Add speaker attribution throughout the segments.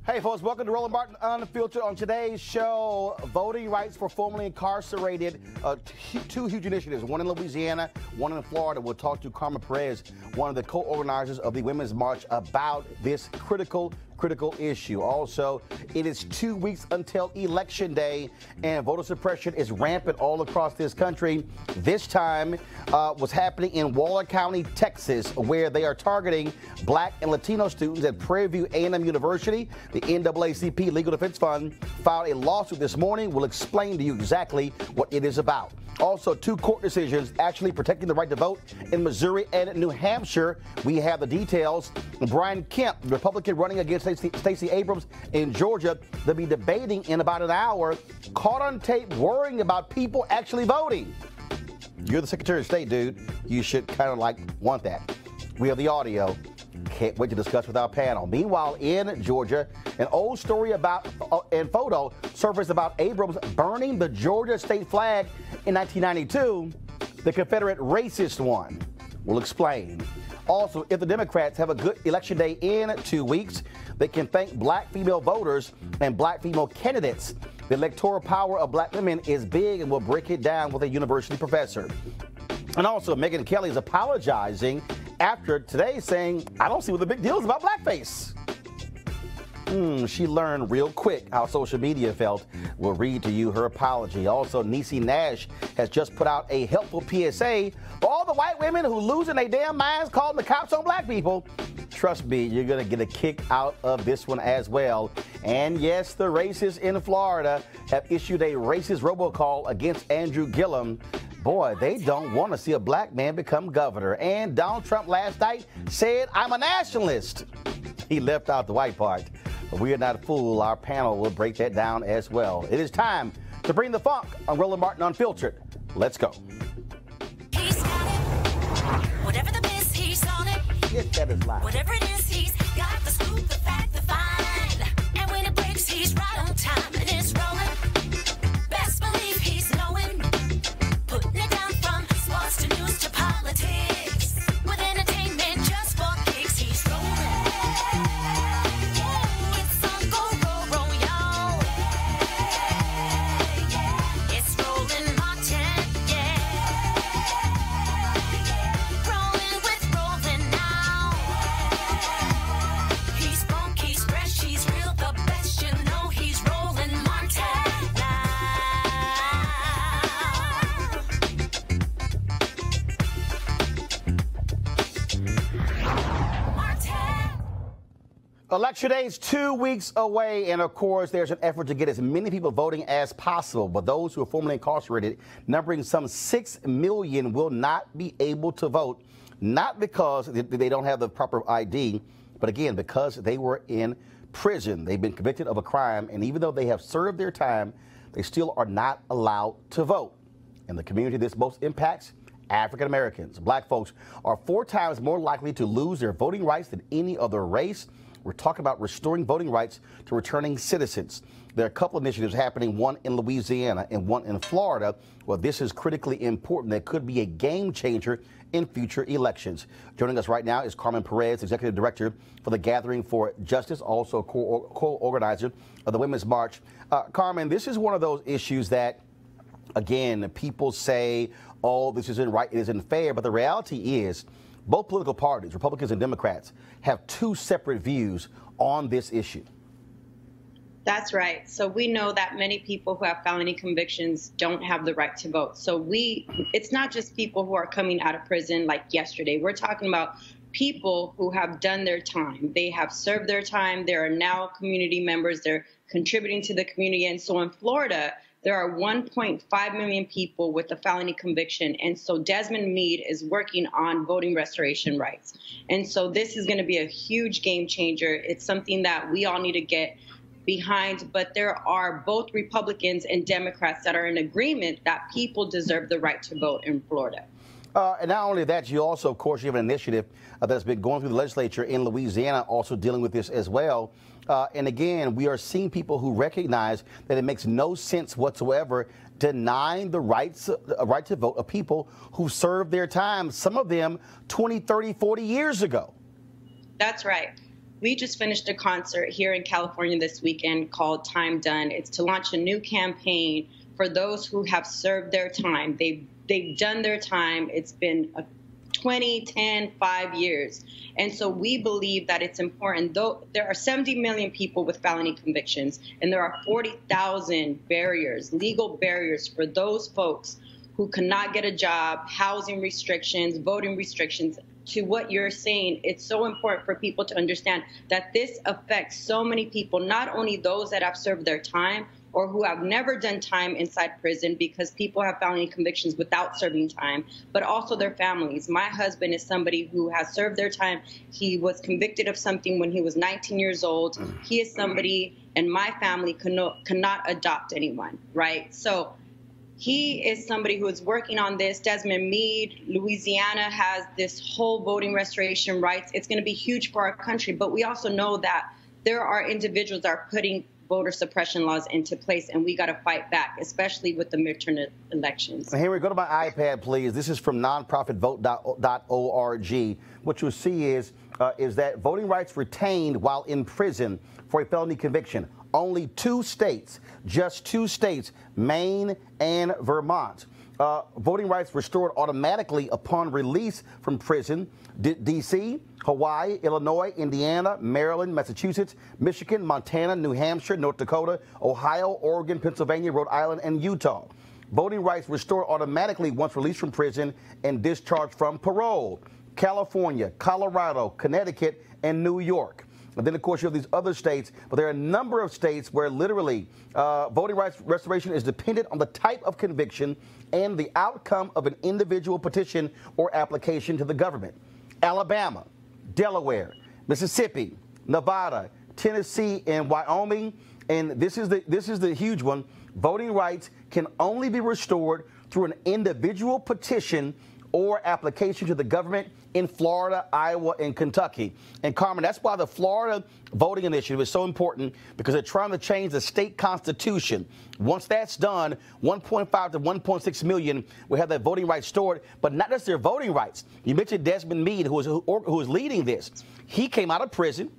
Speaker 1: Hey folks, welcome to Roland Martin Unfiltered. On today's show, voting rights for formerly incarcerated, two huge initiatives, one in Louisiana, one in Florida. We'll talk to Carmen Perez, one of the co-organizers of the Women's March, about this critical issue. Also, it is 2 weeks until Election Day, and voter suppression is rampant all across this country. This time was happening in Waller County, Texas, where they are targeting Black and Latino students at Prairie View A&M University. The NAACP Legal Defense Fund filed a lawsuit this morning. We'll explain to you exactly what it is about. Also, two court decisions actually protecting the right to vote in Missouri and New Hampshire. We have the details. Brian Kemp, the Republican running against Stacey Abrams in Georgia, they'll be debating in about an hour, caught on tape worrying about people actually voting. You're the Secretary of State, dude. You should kind of want that. We have the audio. Can't wait to discuss with our panel. Meanwhile, in Georgia, an old story about and photo surfaced about Abrams burning the Georgia state flag in 1992, the Confederate racist one. We'll explain. Also, if the Democrats have a good election day in 2 weeks, they can thank Black female voters and Black female candidates. The electoral power of Black women is big, and we'll break it down with a university professor. And also, Megyn Kelly is apologizing after today saying, I don't see what the big deal is about blackface. She learned real quick how social media felt. We'll read to you her apology. Also, Niecy Nash has just put out a helpful PSA for all the white women who losing their damn minds calling the cops on Black people. Trust me, you're going to get a kick out of this one as well. And yes, the racists in Florida have issued a racist robocall against Andrew Gillum. Boy, they don't want to see a Black man become governor. And Donald Trump last night said, I'm a nationalist. He left out the white part. But we are not a fool. Our panel will break that down as well. It is time to bring the funk on Roland Martin Unfiltered. Let's go.
Speaker 2: He's got it. Whatever the biz, he's on it.
Speaker 1: Yes, that is live.
Speaker 2: Whatever it is, he's got the scoop, the fact, the find. And when it breaks, he's right on time and it's rolling. Best believe he's knowing. Putting it down from sports to news to politics. With entertainment just for kicks, he's rolling. It's on go, roll, y'all. It's Roland Martin, yeah. Rolling with Roland now. He's funk, he's fresh, he's real, the best, you know he's Roland Martin now.
Speaker 1: Election Day is 2 weeks away, and of course, there's an effort to get as many people voting as possible. But those who are formerly incarcerated, numbering some 6 million, will not be able to vote, not because they don't have the proper ID, but again, because they were in prison. They've been convicted of a crime, and even though they have served their time, they still are not allowed to vote. And the community this most impacts, African Americans. Black folks are 4 times more likely to lose their voting rights than any other race. We're talking about restoring voting rights to returning citizens. There are a couple of initiatives happening, one in Louisiana and one in Florida. Well, this is critically important. That could be a game changer in future elections. Joining us right now is Carmen Perez, Executive Director for the Gathering for Justice, also co-organizer of the Women's March. Carmen, this is one of those issues that, again, people say, oh, this isn't right, it isn't fair, but the reality is both political parties, Republicans and Democrats, have 2 separate views on this issue.
Speaker 3: That's right. So we know that many people who have felony convictions don't have the right to vote. So it's not just people who are coming out of prison like yesterday. We're talking about people who have done their time. They have served their time. They are now community members. They're contributing to the community. And so in Florida, there are 1.5 million people with a felony conviction. And so Desmond Meade is working on voting restoration rights. And so this is going to be a huge game changer. It's something that we all need to get behind. But there are both Republicans and Democrats that are in agreement that people deserve the right to vote in Florida.
Speaker 1: And not only that, you also, of course, you have an initiative that's been going through the legislature in Louisiana, also dealing with this as well. And again, we are seeing people who recognize that it makes no sense whatsoever denying the right to vote of people who served their time, some of them 20, 30, 40 years ago.
Speaker 3: That's right. We just finished a concert here in California this weekend called Time Done. It's to launch a new campaign for those who have served their time. They've done their time. It's been 20, 10, 5 years. And so we believe that it's important, though there are 70 million people with felony convictions, and there are 40,000 barriers, legal barriers for those folks who cannot get a job, housing restrictions, voting restrictions. To what you're saying, it's so important for people to understand that this affects so many people, not only those that have served their time or who have never done time inside prison, because people have felony convictions without serving time, but also their families. My husband is somebody who has served their time. He was convicted of something when he was 19 years old. He is somebody, and my family cannot adopt anyone, right? So he is somebody who is working on this. Desmond Meade, Louisiana has this whole voting restoration rights. It's going to be huge for our country, but we also know that there are individuals that are putting voter suppression laws into place, and we got to fight back, especially with the midterm elections.
Speaker 1: Henry, go to my iPad, please. This is from nonprofitvote.org. What you'll see is that voting rights retained while in prison for a felony conviction. Only 2 states, just 2 states, Maine and Vermont. Voting rights restored automatically upon release from prison. D.C., Hawaii, Illinois, Indiana, Maryland, Massachusetts, Michigan, Montana, New Hampshire, North Dakota, Ohio, Oregon, Pennsylvania, Rhode Island, and Utah. Voting rights restored automatically once released from prison and discharged from parole. California, Colorado, Connecticut, and New York. And then, of course, you have these other states, but there are a number of states where literally voting rights restoration is dependent on the type of conviction and the outcome of an individual petition or application to the government. Alabama, Delaware, Mississippi, Nevada, Tennessee, and Wyoming. And this is the huge one. Voting rights can only be restored through an individual petition or application to the government in Florida, Iowa, and Kentucky. And Carmen, that's why the Florida voting initiative is so important, because they're trying to change the state constitution. Once that's done, 1.5 to 1.6 million will have their voting rights stored, but not just their voting rights. You mentioned Desmond Meade, who is leading this. He came out of prison,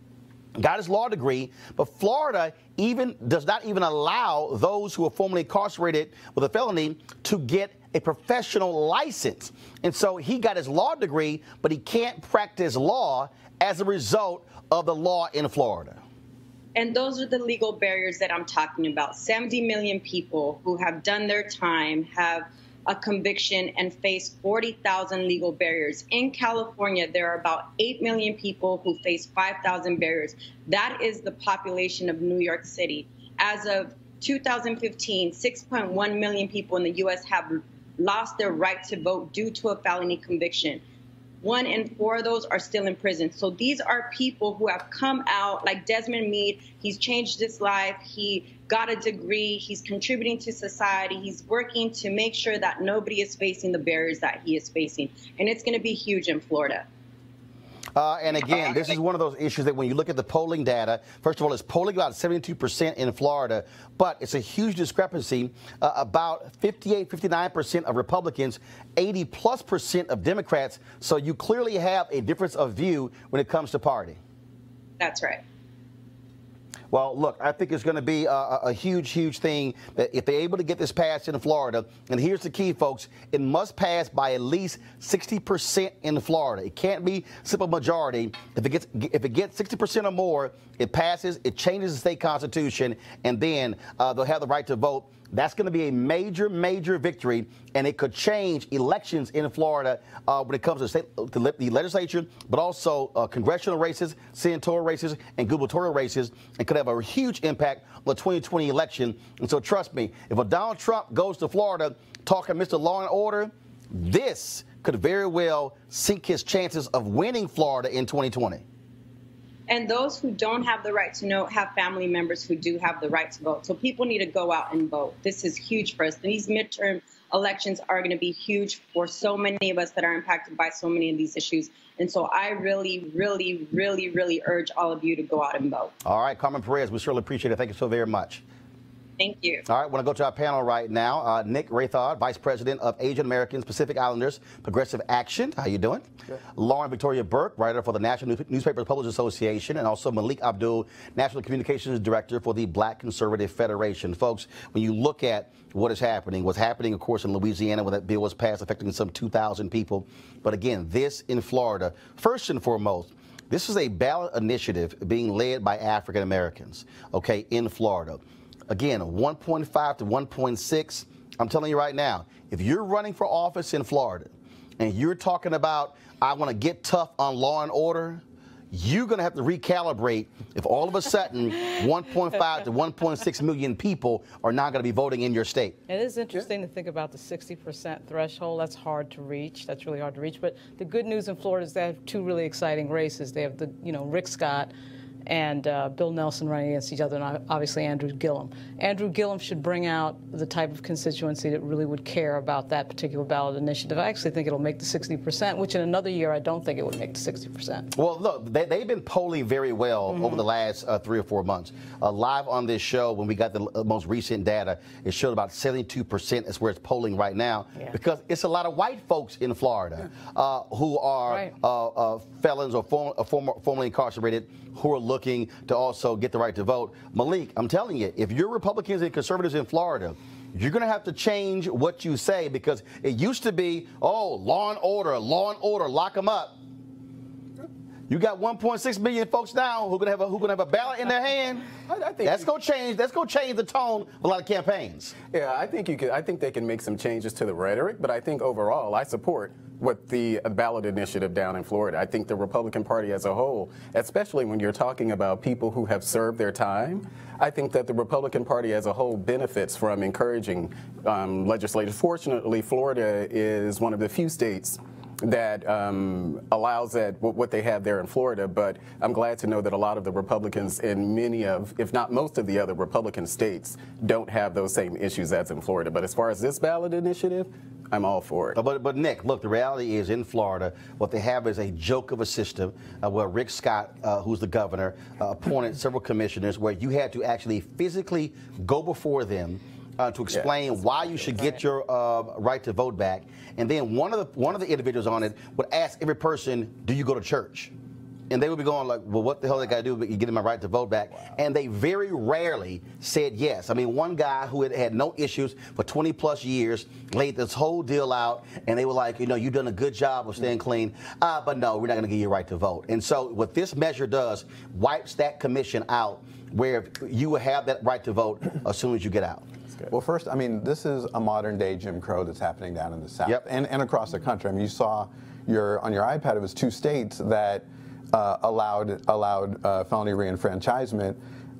Speaker 1: got his law degree, but Florida does not even allow those who are formerly incarcerated with a felony to get a professional license. And so he got his law degree, but he can't practice law as a result of the law in Florida.
Speaker 3: And those are the legal barriers that I'm talking about. 70 million people who have done their time, have a conviction, and face 40,000 legal barriers. In California, there are about 8 million people who face 5,000 barriers. That is the population of New York City. As of 2015, 6.1 million people in the U.S. have lost their right to vote due to a felony conviction. 1 in 4 of those are still in prison. So these are people who have come out, like Desmond Meade. He's changed his life. He got a degree. He's contributing to society. He's working to make sure that nobody is facing the barriers that he is facing. And it's going to be huge in Florida.
Speaker 1: And again, this is one of those issues that when you look at the polling data, first of all, it's polling about 72% in Florida, but it's a huge discrepancy. About 58, 59% of Republicans, 80+% of Democrats. So you clearly have a difference of view when it comes to party.
Speaker 3: That's right.
Speaker 1: Well, look, I think it's going to be a huge, huge thing that if they're able to get this passed in Florida. And here's the key, folks. It must pass by at least 60% in Florida. It can't be simple majority. If it gets 60% or more, it passes, it changes the state constitution, and then they'll have the right to vote. That's going to be a major, major victory, and it could change elections in Florida when it comes to the legislature, but also congressional races, senatorial races, and gubernatorial races, and could have a huge impact on the 2020 election. And so trust me, if a Donald Trump goes to Florida talking Mr. Law and Order, this could very well sink his chances of winning Florida in 2020.
Speaker 3: And those who don't have the right to know have family members who do have the right to vote. So people need to go out and vote. This is huge for us. These midterm elections are going to be huge for so many of us that are impacted by so many of these issues. And so I really, really, really, really urge all of you to go out and vote.
Speaker 1: All right, Carmen Perez, we certainly appreciate it. Thank you so very much.
Speaker 3: Thank you.
Speaker 1: All right, I want to go to our panel right now. Nick Rathod, Vice President of Asian Americans, Pacific Islanders, Progressive Action. How you doing? Good. Lauren Victoria Burke, writer for the National Newspaper Publishers Association, and also Malik Abdul, National Communications Director for the Black Conservative Federation. Folks, when you look at what is happening, what's happening, of course, in Louisiana when that bill was passed, affecting some 2,000 people. But again, this in Florida, first and foremost, this is a ballot initiative being led by African Americans, okay, in Florida. Again, 1.5 to 1.6. I'm telling you right now, if you're running for office in Florida and you're talking about, I want to get tough on law and order, you're going to have to recalibrate if all of a sudden 1.5 to 1.6 million people are not going to be voting in your state.
Speaker 4: It is interesting to think about the 60% threshold. That's hard to reach. That's really hard to reach. But the good news in Florida is they have two really exciting races. They have the, Rick Scott and Bill Nelson running against each other, and obviously Andrew Gillum. Andrew Gillum should bring out the type of constituency that really would care about that particular ballot initiative. I actually think it'll make the 60%, which in another year I don't think it would make the 60%.
Speaker 1: Well, look, they've been polling very well over the last 3 or 4 months. Live on this show, when we got the most recent data, it showed about 72% is where it's polling right now, because it's a lot of white folks in Florida who are felons or formerly incarcerated who are looking to also get the right to vote. Malik, I'm telling you, if you're Republicans and conservatives in Florida, you're going to have to change what you say, because it used to be, oh, law and order, lock them up. You got 1.6 million folks now who gonna have a ballot in their hand. I think that's gonna change. That's gonna change the tone of a lot of campaigns.
Speaker 5: Yeah, I think they can make some changes to the rhetoric, but I think overall, I support what the ballot initiative down in Florida. I think the Republican Party as a whole, especially when you're talking about people who have served their time, I think that the Republican Party as a whole benefits from encouraging legislators. Fortunately, Florida is one of the few states that allows that what they have there in Florida, but I'm glad to know that a lot of the Republicans in many of, if not most of the other Republican states don't have those same issues as in Florida. But as far as this ballot initiative, I'm all for it.
Speaker 1: But Nick, look, the reality is in Florida, what they have is a joke of a system where Rick Scott, who's the governor, appointed several commissioners where you had to actually physically go before them to explain why you should get your right to vote back. And then one of the individuals on it would ask every person, do you go to church? And they would be going like, well, what the hell they got to do to get my right to vote back? Wow. And they very rarely said yes. I mean, one guy who had no issues for 20 plus years laid this whole deal out, and they were like, you've done a good job of staying clean, but no, we're not going to give you a right to vote. And so what this measure does, wipes that commission out, where you will have that right to vote as soon as you get out.
Speaker 6: Well, first, I mean, this is a modern-day Jim Crow that's happening down in the South and across the country. I mean, you saw on your iPad, it was 2 states that allowed felony reenfranchisement,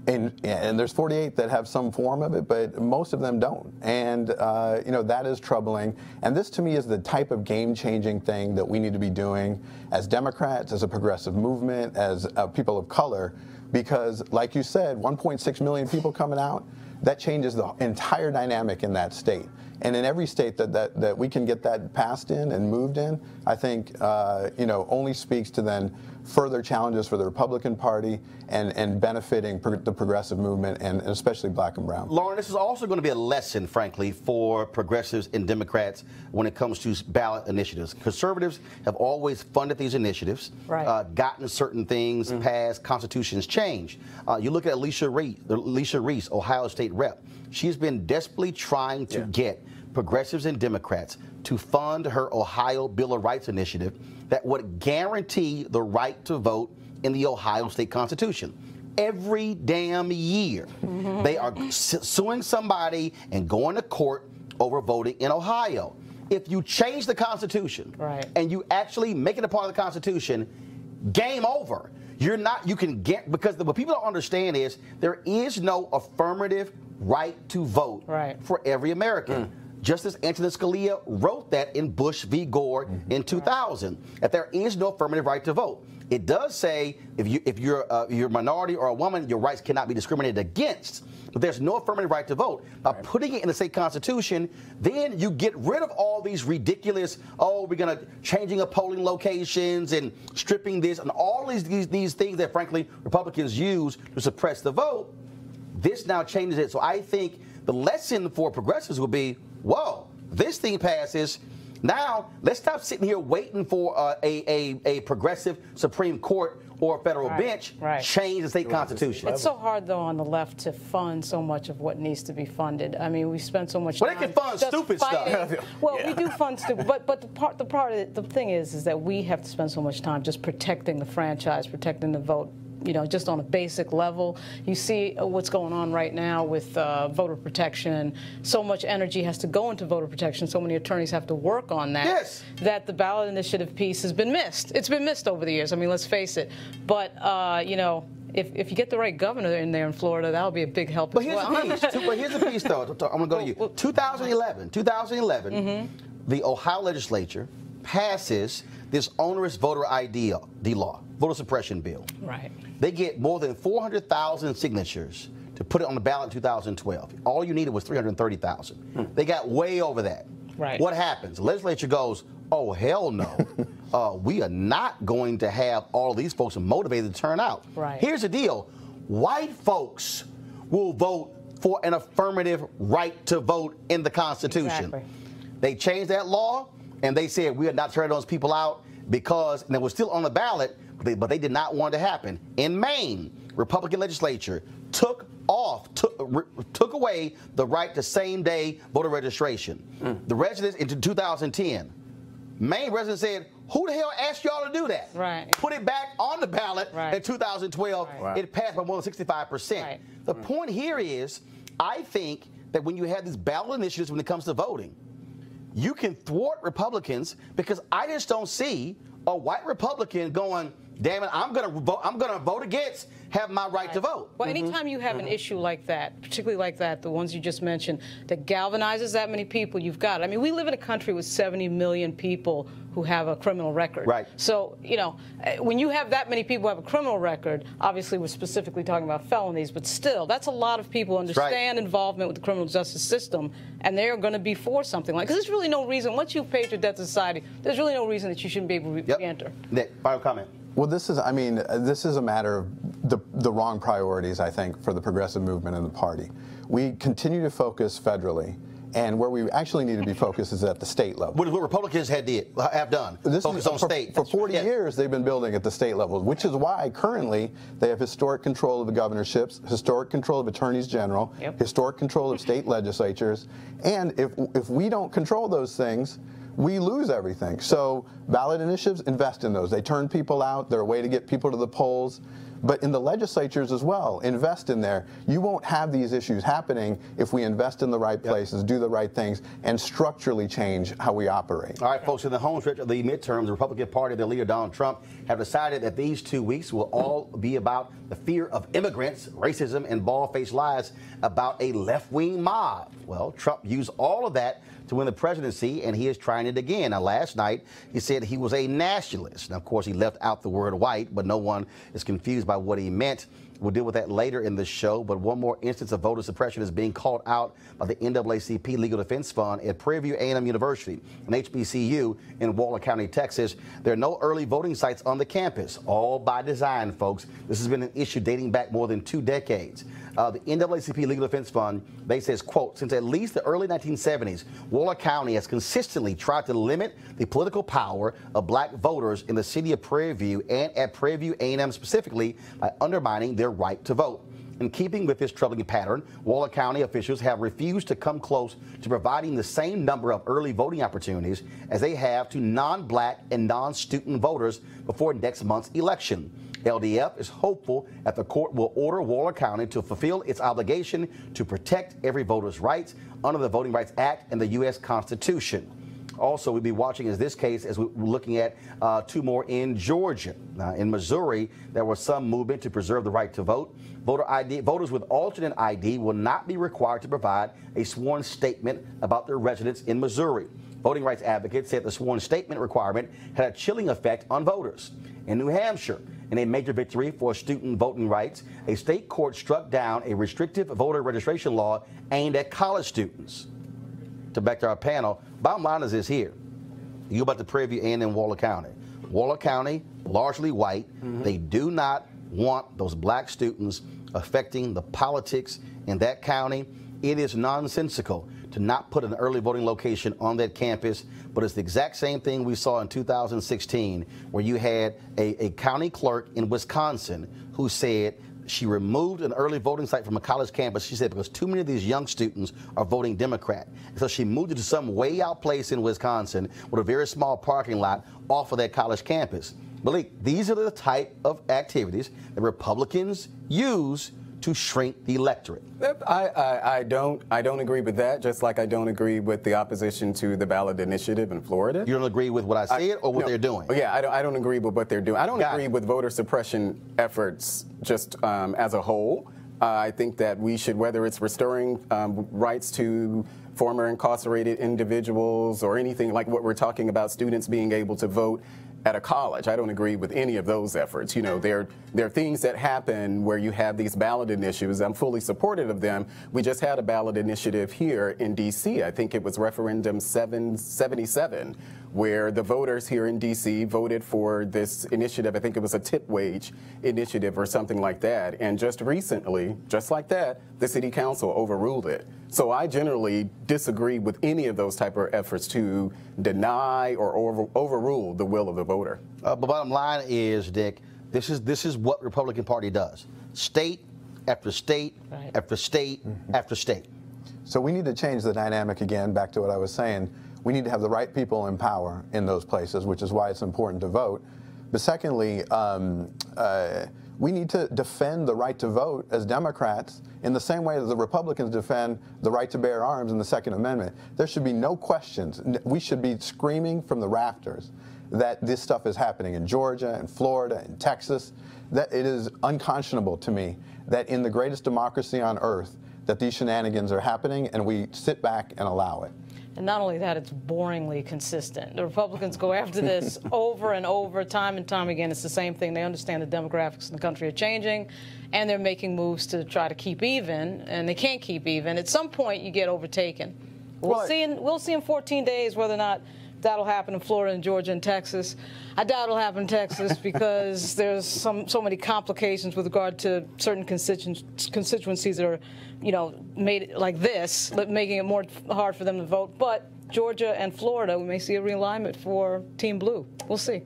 Speaker 6: and there's 48 that have some form of it, but most of them don't. And that is troubling. And this, to me, is the type of game-changing thing that we need to be doing as Democrats, as a progressive movement, as people of color, because, like you said, 1.6 million people coming out. That changes the entire dynamic in that state. And in every state that we can get that passed in and moved in, I think, only speaks to then further challenges for the Republican Party and benefiting the progressive movement and especially black and brown.
Speaker 1: Lauren, this is also going to be a lesson, frankly, for progressives and Democrats when it comes to ballot initiatives. Conservatives have always funded these initiatives, gotten certain things passed, constitutions changed. You look at Alicia Reese, Ohio State rep. She's been desperately trying to get progressives and Democrats to fund her Ohio Bill of Rights initiative that would guarantee the right to vote in the Ohio State Constitution. Every damn year, they are suing somebody and going to court over voting in Ohio. If you change the Constitution and you actually make it a part of the Constitution, game over. You can get, because what people don't understand is there is no affirmative right to vote for every American. Justice Antonin Scalia wrote that in Bush v. Gore in 2000, that there is no affirmative right to vote. It does say if you're a minority or a woman, your rights cannot be discriminated against, but there's no affirmative right to vote. By putting it in the state constitution, then you get rid of all these ridiculous, we're going to changing of polling locations and stripping this and all these things that, frankly, Republicans use to suppress the vote. This now changes it. So I think the lesson for progressives will be, whoa, this thing passes. Now, let's stop sitting here waiting for a progressive Supreme Court or a federal bench change the state constitution.
Speaker 4: It's so hard, though, on the left to fund so much of what needs to be funded. I mean, we spend so much time.
Speaker 1: Well, they can fund stupid stuff.
Speaker 4: Well, we do fund stupid, but the thing is that we have to spend so much time just protecting the franchise, protecting the vote. You know, just on a basic level. You see what's going on right now with voter protection. So much energy has to go into voter protection. So many attorneys have to work on that.
Speaker 1: Yes.
Speaker 4: That the ballot initiative piece has been missed. It's been missed over the years. I mean, let's face it. But, you know, if you get the right governor in there in Florida, that'll be a big help as well.
Speaker 1: But here's the piece, though. I'm going to go to you. 2011, the Ohio legislature passes this onerous voter ID law, voter suppression bill.
Speaker 4: Right.
Speaker 1: They get more than 400,000 signatures to put it on the ballot in 2012. All you needed was 330,000. They got way over that.
Speaker 4: Right.
Speaker 1: What happens? The legislature goes, oh, hell no. We are not going to have all these folks motivated to turn out.
Speaker 4: Right.
Speaker 1: Here's the deal. White folks will vote for an affirmative right to vote in the Constitution.
Speaker 4: Exactly.
Speaker 1: They changed that law, and they said we are not turning those people out because, and they were still on the ballot, but they did not want it to happen. In Maine, Republican legislature took away the right to same-day voter registration. The residents in 2010, Maine residents said, who the hell asked y'all to do that?
Speaker 4: Right.
Speaker 1: Put it back on the ballot in 2012.
Speaker 4: Right.
Speaker 1: It passed by more than 65%.
Speaker 4: Right.
Speaker 1: The point here is, I think that when you have these ballot initiatives when it comes to voting, you can thwart Republicans because I just don't see a white Republican going, damn it, I'm going to vote against have my right to vote.
Speaker 4: Well, anytime you have an issue like that, particularly like that, the ones you just mentioned, that galvanizes that many people, you've got it. I mean, we live in a country with 70 million people who have a criminal record.
Speaker 1: Right.
Speaker 4: So, you know, when you have that many people who have a criminal record, obviously we're specifically talking about felonies, but still, that's a lot of people who understand involvement with the criminal justice system, and they're going to be for something like, because there's really no reason, once you've paid your debt to society, there's really no reason that you shouldn't be able to re-enter.
Speaker 1: Nick, final comment.
Speaker 6: Well, this is a matter of the wrong priorities, I think, for the progressive movement and the party. We continue to focus federally, and where we actually need to be focused is at the state level.
Speaker 1: What Republicans have done, focus on state.
Speaker 6: For 40 years, they've been building at the state level, which is why currently they have historic control of the governorships, historic control of attorneys general, historic control of state legislatures, and if we don't control those things, we lose everything. So ballot initiatives, invest in those. They turn people out. They're a way to get people to the polls. But in the legislatures as well, invest in there. You won't have these issues happening if we invest in the right places, do the right things, and structurally change how we operate.
Speaker 1: All right, folks, in the home stretch of the midterms, the Republican Party, their leader Donald Trump, have decided that these 2 weeks will all be about the fear of immigrants, racism, and bald-faced lies about a left-wing mob. Well, Trump used all of that to win the presidency, and he is trying it again. Now, last night, he said he was a nationalist. Now, of course, he left out the word white, but no one is confused by what he meant. We'll deal with that later in the show, but one more instance of voter suppression is being called out by the NAACP Legal Defense Fund at Prairie View A&M University, an HBCU in Roland County, Texas. There are no early voting sites on the campus, all by design, folks. This has been an issue dating back more than 2 decades. The NAACP Legal Defense Fund, they says, quote, since at least the early 1970s, Roland County has consistently tried to limit the political power of black voters in the city of Prairie View and at Prairie View A&M specifically by undermining their right to vote. In keeping with this troubling pattern, Roland County officials have refused to come close to providing the same number of early voting opportunities as they have to non-black and non-student voters before next month's election. LDF is hopeful that the court will order Roland County to fulfill its obligation to protect every voter's rights under the Voting Rights Act and the U.S. Constitution. Also, we'll be watching this case as we're looking at 2 more in Georgia. In Missouri, there was some movement to preserve the right to vote. Voters with alternate ID will not be required to provide a sworn statement about their residence in Missouri. Voting rights advocates said the sworn statement requirement had a chilling effect on voters. In New Hampshire, in a major victory for student voting rights, a state court struck down a restrictive voter registration law aimed at college students. To back to our panel, bottom line is this here. You go about to Prairie View and in Waller County. Waller County, largely white. They do not want those black students affecting the politics in that county. It is nonsensical to not put an early voting location on that campus, but it's the exact same thing we saw in 2016, where you had a county clerk in Wisconsin who said she removed an early voting site from a college campus, she said, because too many of these young students are voting Democrat. So she moved it to some way out place in Wisconsin with a very small parking lot off of that college campus. Malik, these are the type of activities that Republicans use to shrink the electorate.
Speaker 5: I don't agree with that, just like I don't agree with the opposition to the ballot initiative in Florida.
Speaker 1: You don't agree with what I said or what they're doing?
Speaker 5: Yeah, I don't agree with what they're doing. I don't agree with voter suppression efforts just as a whole. I think that we should, whether it's restoring rights to former incarcerated individuals or anything like what we're talking about, students being able to vote at a college. I don't agree with any of those efforts. You know, there are things that happen where you have these ballot initiatives. I'm fully supportive of them. We just had a ballot initiative here in D.C. I think it was referendum 777, where the voters here in D.C. voted for this initiative. I think it was a tip wage initiative or something like that. And just recently, just like that, the city council overruled it. So I generally disagree with any of those type of efforts to deny or overrule the will of the voter.
Speaker 1: But bottom line is, Dick, this is what the Republican Party does. State after state after state after state.
Speaker 6: So we need to change the dynamic again, back to what I was saying. We need to have the right people in power in those places, which is why it's important to vote. But secondly, we need to defend the right to vote as Democrats in the same way that the Republicans defend the right to bear arms in the Second Amendment. There should be no questions. We should be screaming from the rafters that this stuff is happening in Georgia and Florida and Texas. That it is unconscionable to me that in the greatest democracy on earth that these shenanigans are happening and we sit back and allow it.
Speaker 4: And not only that, it's boringly consistent. The Republicans go after this over and over, time and time again. It's the same thing. They understand the demographics in the country are changing, and they're making moves to try to keep even, and they can't keep even. At some point, you get overtaken. We'll see in 14 days whether or not that'll happen in Florida and Georgia and Texas. I doubt it'll happen in Texas because there's so many complications with regard to certain constituencies that are, you know, made like this, making it more hard for them to vote. But Georgia and Florida, we may see a realignment for Team Blue. We'll see.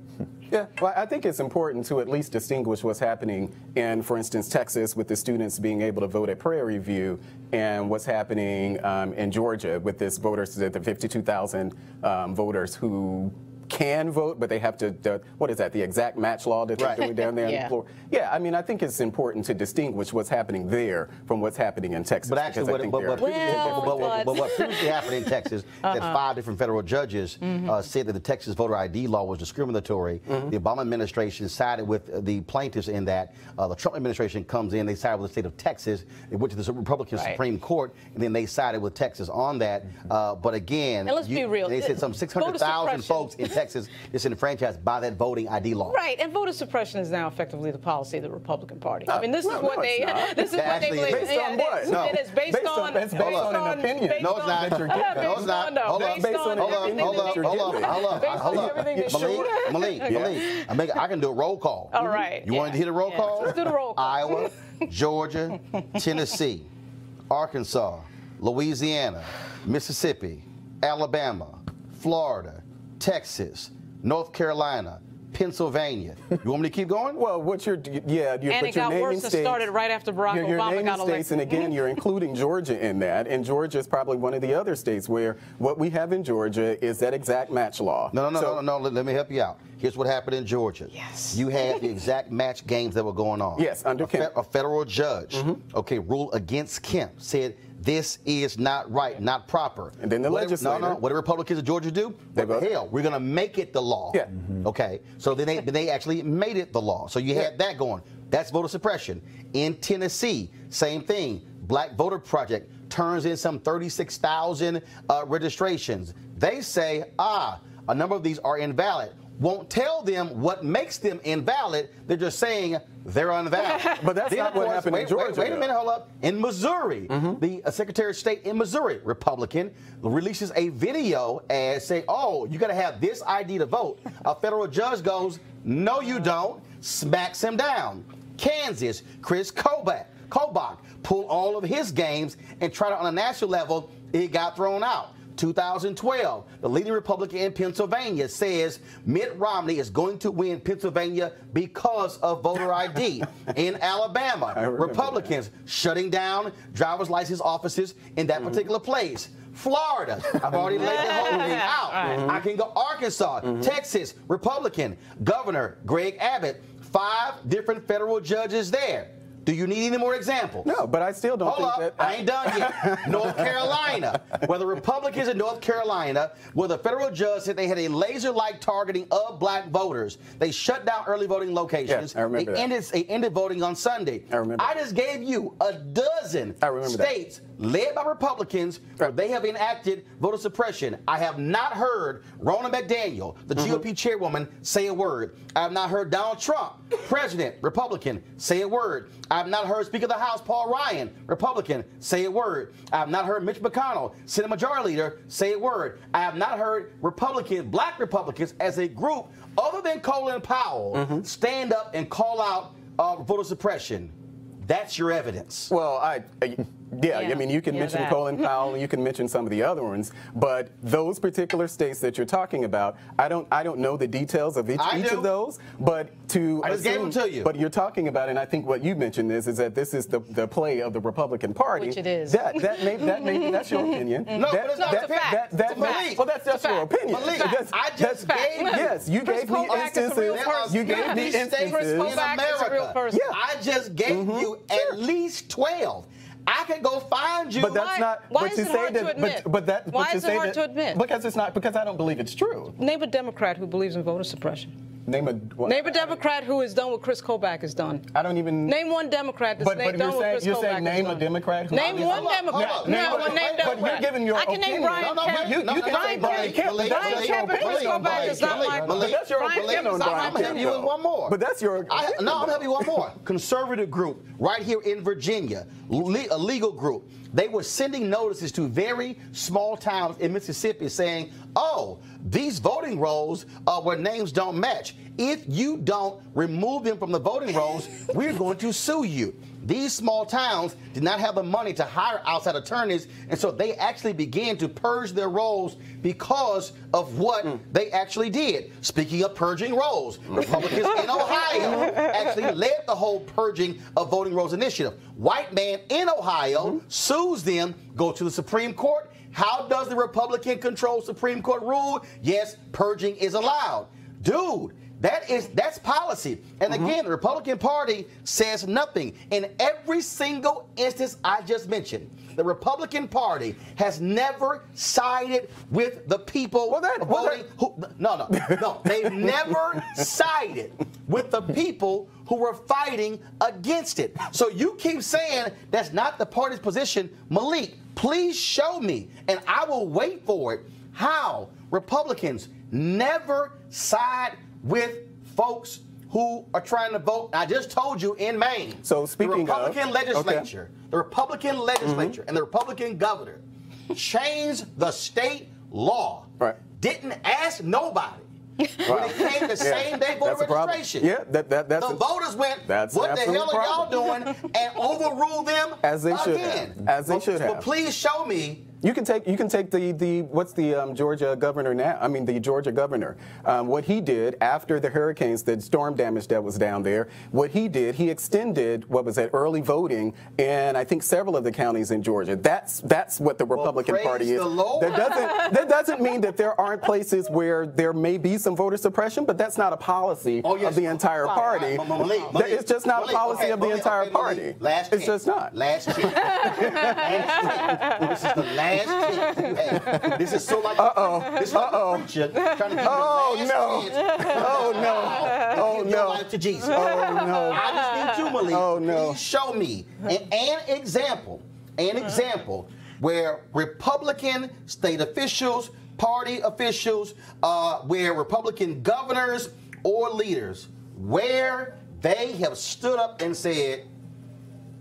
Speaker 5: Yeah, well, I think it's important to at least distinguish what's happening in, for instance, Texas with the students being able to vote at Prairie View and what's happening in Georgia with this voters, the 52,000 voters who can vote, but they have to, what is that, the exact match law that they're doing down there on the floor? Yeah, I mean, I think it's important to distinguish what's happening there from what's happening in Texas.
Speaker 1: But actually, what previously happened in Texas, that 5 different federal judges said that the Texas voter ID law was discriminatory. The Obama administration sided with the plaintiffs in that. The Trump administration comes in, they sided with the state of Texas. They went to the Republican Supreme Court, and then they sided with Texas on that. But again,
Speaker 4: and let's be real.
Speaker 1: They said some 600,000 folks in Texas disenfranchised by that voting ID law.
Speaker 4: Right, and voter suppression is now effectively the policy of the Republican Party. I mean, this is what they believe.
Speaker 5: Based on what?
Speaker 4: No. It is based on
Speaker 5: an opinion.
Speaker 1: No, it's not. No, it's not. Hold up. Malik, I can do a roll call.
Speaker 4: All right.
Speaker 1: You want to hit a roll call?
Speaker 4: Let's do the roll call.
Speaker 1: Iowa, Georgia, Tennessee, Arkansas, Louisiana, Mississippi, Alabama, Florida, Texas, North Carolina, Pennsylvania. You want me to keep going?
Speaker 5: Well, and it
Speaker 4: got worse and started right after Barack Obama got elected.
Speaker 5: And again, you're including Georgia in that, and Georgia is probably one of the other states where what we have in Georgia is that exact match law.
Speaker 1: No. Let me help you out. Here's what happened in Georgia.
Speaker 4: Yes.
Speaker 1: You had the exact match games that were going on.
Speaker 5: Yes, under Kemp.
Speaker 1: A federal judge, ruled against Kemp, said this is not right, not proper.
Speaker 5: And then the legislature.
Speaker 1: What do Republicans in Georgia do? What the hell? We're going to make it the law.
Speaker 5: Yeah.
Speaker 1: Okay. So then they actually made it the law. So you had that going. That's voter suppression. In Tennessee, same thing. Black Voter Project turns in some 36,000 registrations. They say, a number of these are invalid. Won't tell them what makes them invalid. They're just saying they're invalid.
Speaker 5: But that's not what happened in Georgia.
Speaker 1: Wait a minute, hold up. In Missouri, the Secretary of State in Missouri, Republican, releases a video and say, you got to have this ID to vote. A federal judge goes, no, you don't, smacks him down. Kansas, Chris Kobach Kobach pulled all of his games and tried it on a national level. It got thrown out. 2012, the leading Republican in Pennsylvania says Mitt Romney is going to win Pennsylvania because of voter ID. In Alabama, Republicans shutting down driver's license offices in that particular place. Florida, I've already laid the whole thing out. I can go Arkansas, Texas, Republican, Governor Greg Abbott, 5 different federal judges there. Do you need any more examples?
Speaker 5: No, but I still don't think that.
Speaker 1: I ain't done yet. North Carolina, where the Republicans in North Carolina, where the federal judge said they had a laser-like targeting of black voters. They shut down early voting locations.
Speaker 5: Yes, I remember that.
Speaker 1: They ended voting on Sunday.
Speaker 5: I remember.
Speaker 1: I just gave you a dozen states led by Republicans where they have enacted voter suppression. I have not heard Roland McDaniel, the GOP chairwoman, say a word. I have not heard Donald Trump, president, Republican, say a word. I have not heard Speaker of the House Paul Ryan, Republican, say a word. I have not heard Mitch McConnell, Senate Majority Leader, say a word. I have not heard black Republicans as a group, other than Colin Powell, stand up and call out voter suppression. That's your evidence.
Speaker 5: Well, I mean, you can mention Colin Powell, and you can mention some of the other ones, but those particular states that you're talking about, I don't know the details of each of those, but I just gave them to you. But you're talking about, and I think what you mentioned is that this is the play of the Republican Party.
Speaker 4: Which it is.
Speaker 5: That's your opinion.
Speaker 1: No, but it's not a fact.
Speaker 5: Well, that's just your opinion.
Speaker 1: I just gave you.
Speaker 5: Yes, you gave me instances. You gave me instances
Speaker 1: in America. I just gave you at least 12. I can go find you.
Speaker 5: But that's not.
Speaker 4: Why is it hard to admit? Why is it hard to admit?
Speaker 5: Because it's not. Because I don't believe it's true.
Speaker 4: Name a Democrat who believes in voter suppression.
Speaker 5: Name a
Speaker 4: Democrat who has done what Chris Kobach has done.
Speaker 5: I don't even.
Speaker 4: Name one Democrat that's done what Chris Kobach has done.
Speaker 5: You're saying name a Democrat who.
Speaker 4: Name one Democrat. Name Democrat.
Speaker 5: But you're giving your opinion.
Speaker 4: I can name Brian Kemp.
Speaker 5: You can say Brian Kemp.
Speaker 4: Brian Kemp and Chris Kobach is not my opinion.
Speaker 5: That's your opinion on Brian Kemp.
Speaker 1: I'm helping you with one more.
Speaker 5: But that's your.
Speaker 1: No, I'm helping you one more. Conservative group right here in Virginia, a legal group. They were sending notices to very small towns in Mississippi saying, oh, these voting rolls where names don't match. If you don't remove them from the voting rolls, we're going to sue you. These small towns did not have the money to hire outside attorneys, and so they actually began to purge their rolls because of what they actually did. Speaking of purging rolls, Republicans in Ohio actually led the whole purging of voting rolls initiative. White man in Ohio sues them, go to the Supreme Court. How does the Republican-controlled Supreme Court rule? Yes, purging is allowed. Dude, that's policy. And again, the Republican Party says nothing. In every single instance I just mentioned, the Republican Party has never sided with the people voting. No. They've never sided with the people who were fighting against it. So you keep saying that's not the party's position. Malik, please show me, and I will wait for it, how Republicans never side with folks who are trying to vote. I just told you in Maine.
Speaker 5: So speaking
Speaker 1: the Republican legislature, the Republican legislature and the Republican governor changed the state law.
Speaker 5: Right.
Speaker 1: Didn't ask nobody. When it came to same-day voter registration, the voters went, what the hell are y'all doing, and overruled them
Speaker 5: as they should
Speaker 1: again.
Speaker 5: have. As they should have.
Speaker 1: But please show me.
Speaker 5: You can take the what's the Georgia governor now? I mean the Georgia governor. What he did after the hurricanes, the storm damage that was down there. What he did, he extended early voting in I think several of the counties in Georgia. That's what the Republican Party is. That doesn't mean that there aren't places where there may be some voter suppression, but that's not a policy of the entire party. It's just not a policy of the entire party. It's just not.
Speaker 1: Last chance. This is the last. This is so like this is like a preacher trying to give your life to Jesus. I just need you, Malik. Please show me an example where Republican state officials, party officials, where Republican governors or leaders, where they have stood up and said,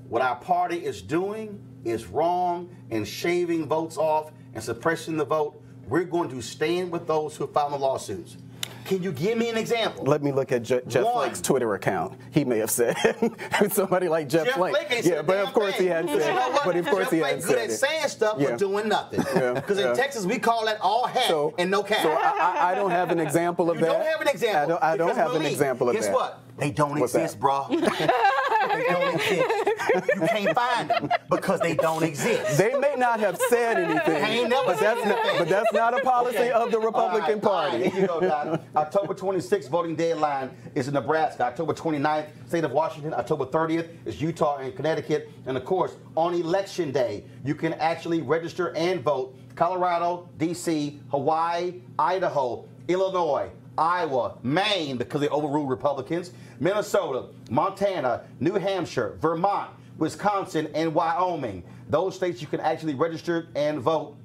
Speaker 1: what our party is doing is wrong, and shaving votes off and suppressing the vote. We're going to stand with those who filed the lawsuits. Can you give me an example?
Speaker 5: Let me look at Jeff Flake's Twitter account. He may have said somebody like Jeff Flake.
Speaker 1: Yeah,
Speaker 5: but of course he hadn't said it. But of course he hadn't said it.
Speaker 1: Good at saying stuff but doing nothing. Because in Texas we call that all hat and no cap.
Speaker 5: So I don't have an example of that.
Speaker 1: You don't have an example.
Speaker 5: I don't have an example of that.
Speaker 1: Guess what? They don't exist, bro. They don't exist. You can't find them because they don't exist.
Speaker 5: They may not have said anything, but that's not a policy of the Republican Party.
Speaker 1: Here you go, Don. October 26th voting deadline is in Nebraska. October 29th, state of Washington. October 30th is Utah and Connecticut. And of course, on Election Day, you can actually register and vote. Colorado, D.C., Hawaii, Idaho, Illinois, Iowa, Maine, because they overruled Republicans, Minnesota, Montana, New Hampshire, Vermont, Wisconsin, and Wyoming. Those states you can actually register and vote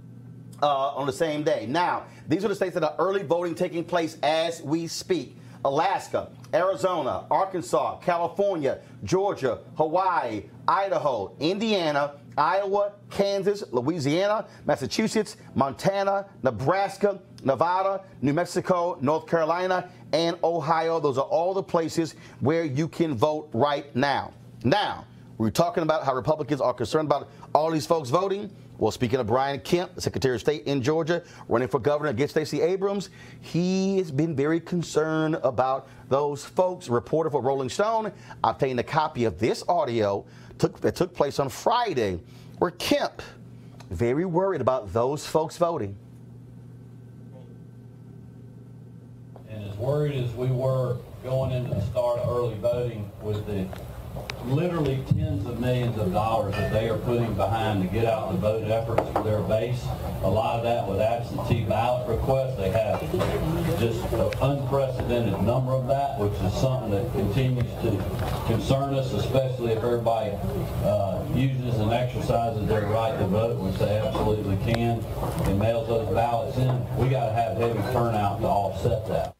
Speaker 1: on the same day. Now, these are the states that are early voting taking place as we speak. Alaska, Arizona, Arkansas, California, Georgia, Hawaii, Idaho, Indiana, Iowa, Kansas, Louisiana, Massachusetts, Montana, Nebraska, Nevada, New Mexico, North Carolina, and Ohio. Those are all the places where you can vote right now. Now, we're talking about how Republicans are concerned about all these folks voting. Well, speaking of Brian Kemp, the Secretary of State in Georgia, running for governor against Stacey Abrams, he has been very concerned about those folks. A reporter for Rolling Stone obtained a copy of this audio that took place on Friday, where Kemp very worried about those folks voting.
Speaker 7: And as worried as we were going into the start of early voting with the literally tens of millions of dollars that they are putting behind to get out the vote efforts for their base, a lot of that with absentee ballot requests. They have just an unprecedented number of that, which is something that continues to concern us, especially if everybody uses and exercises their right to vote, which they absolutely can, and mails those ballots in. We got to have heavy turnout to offset that.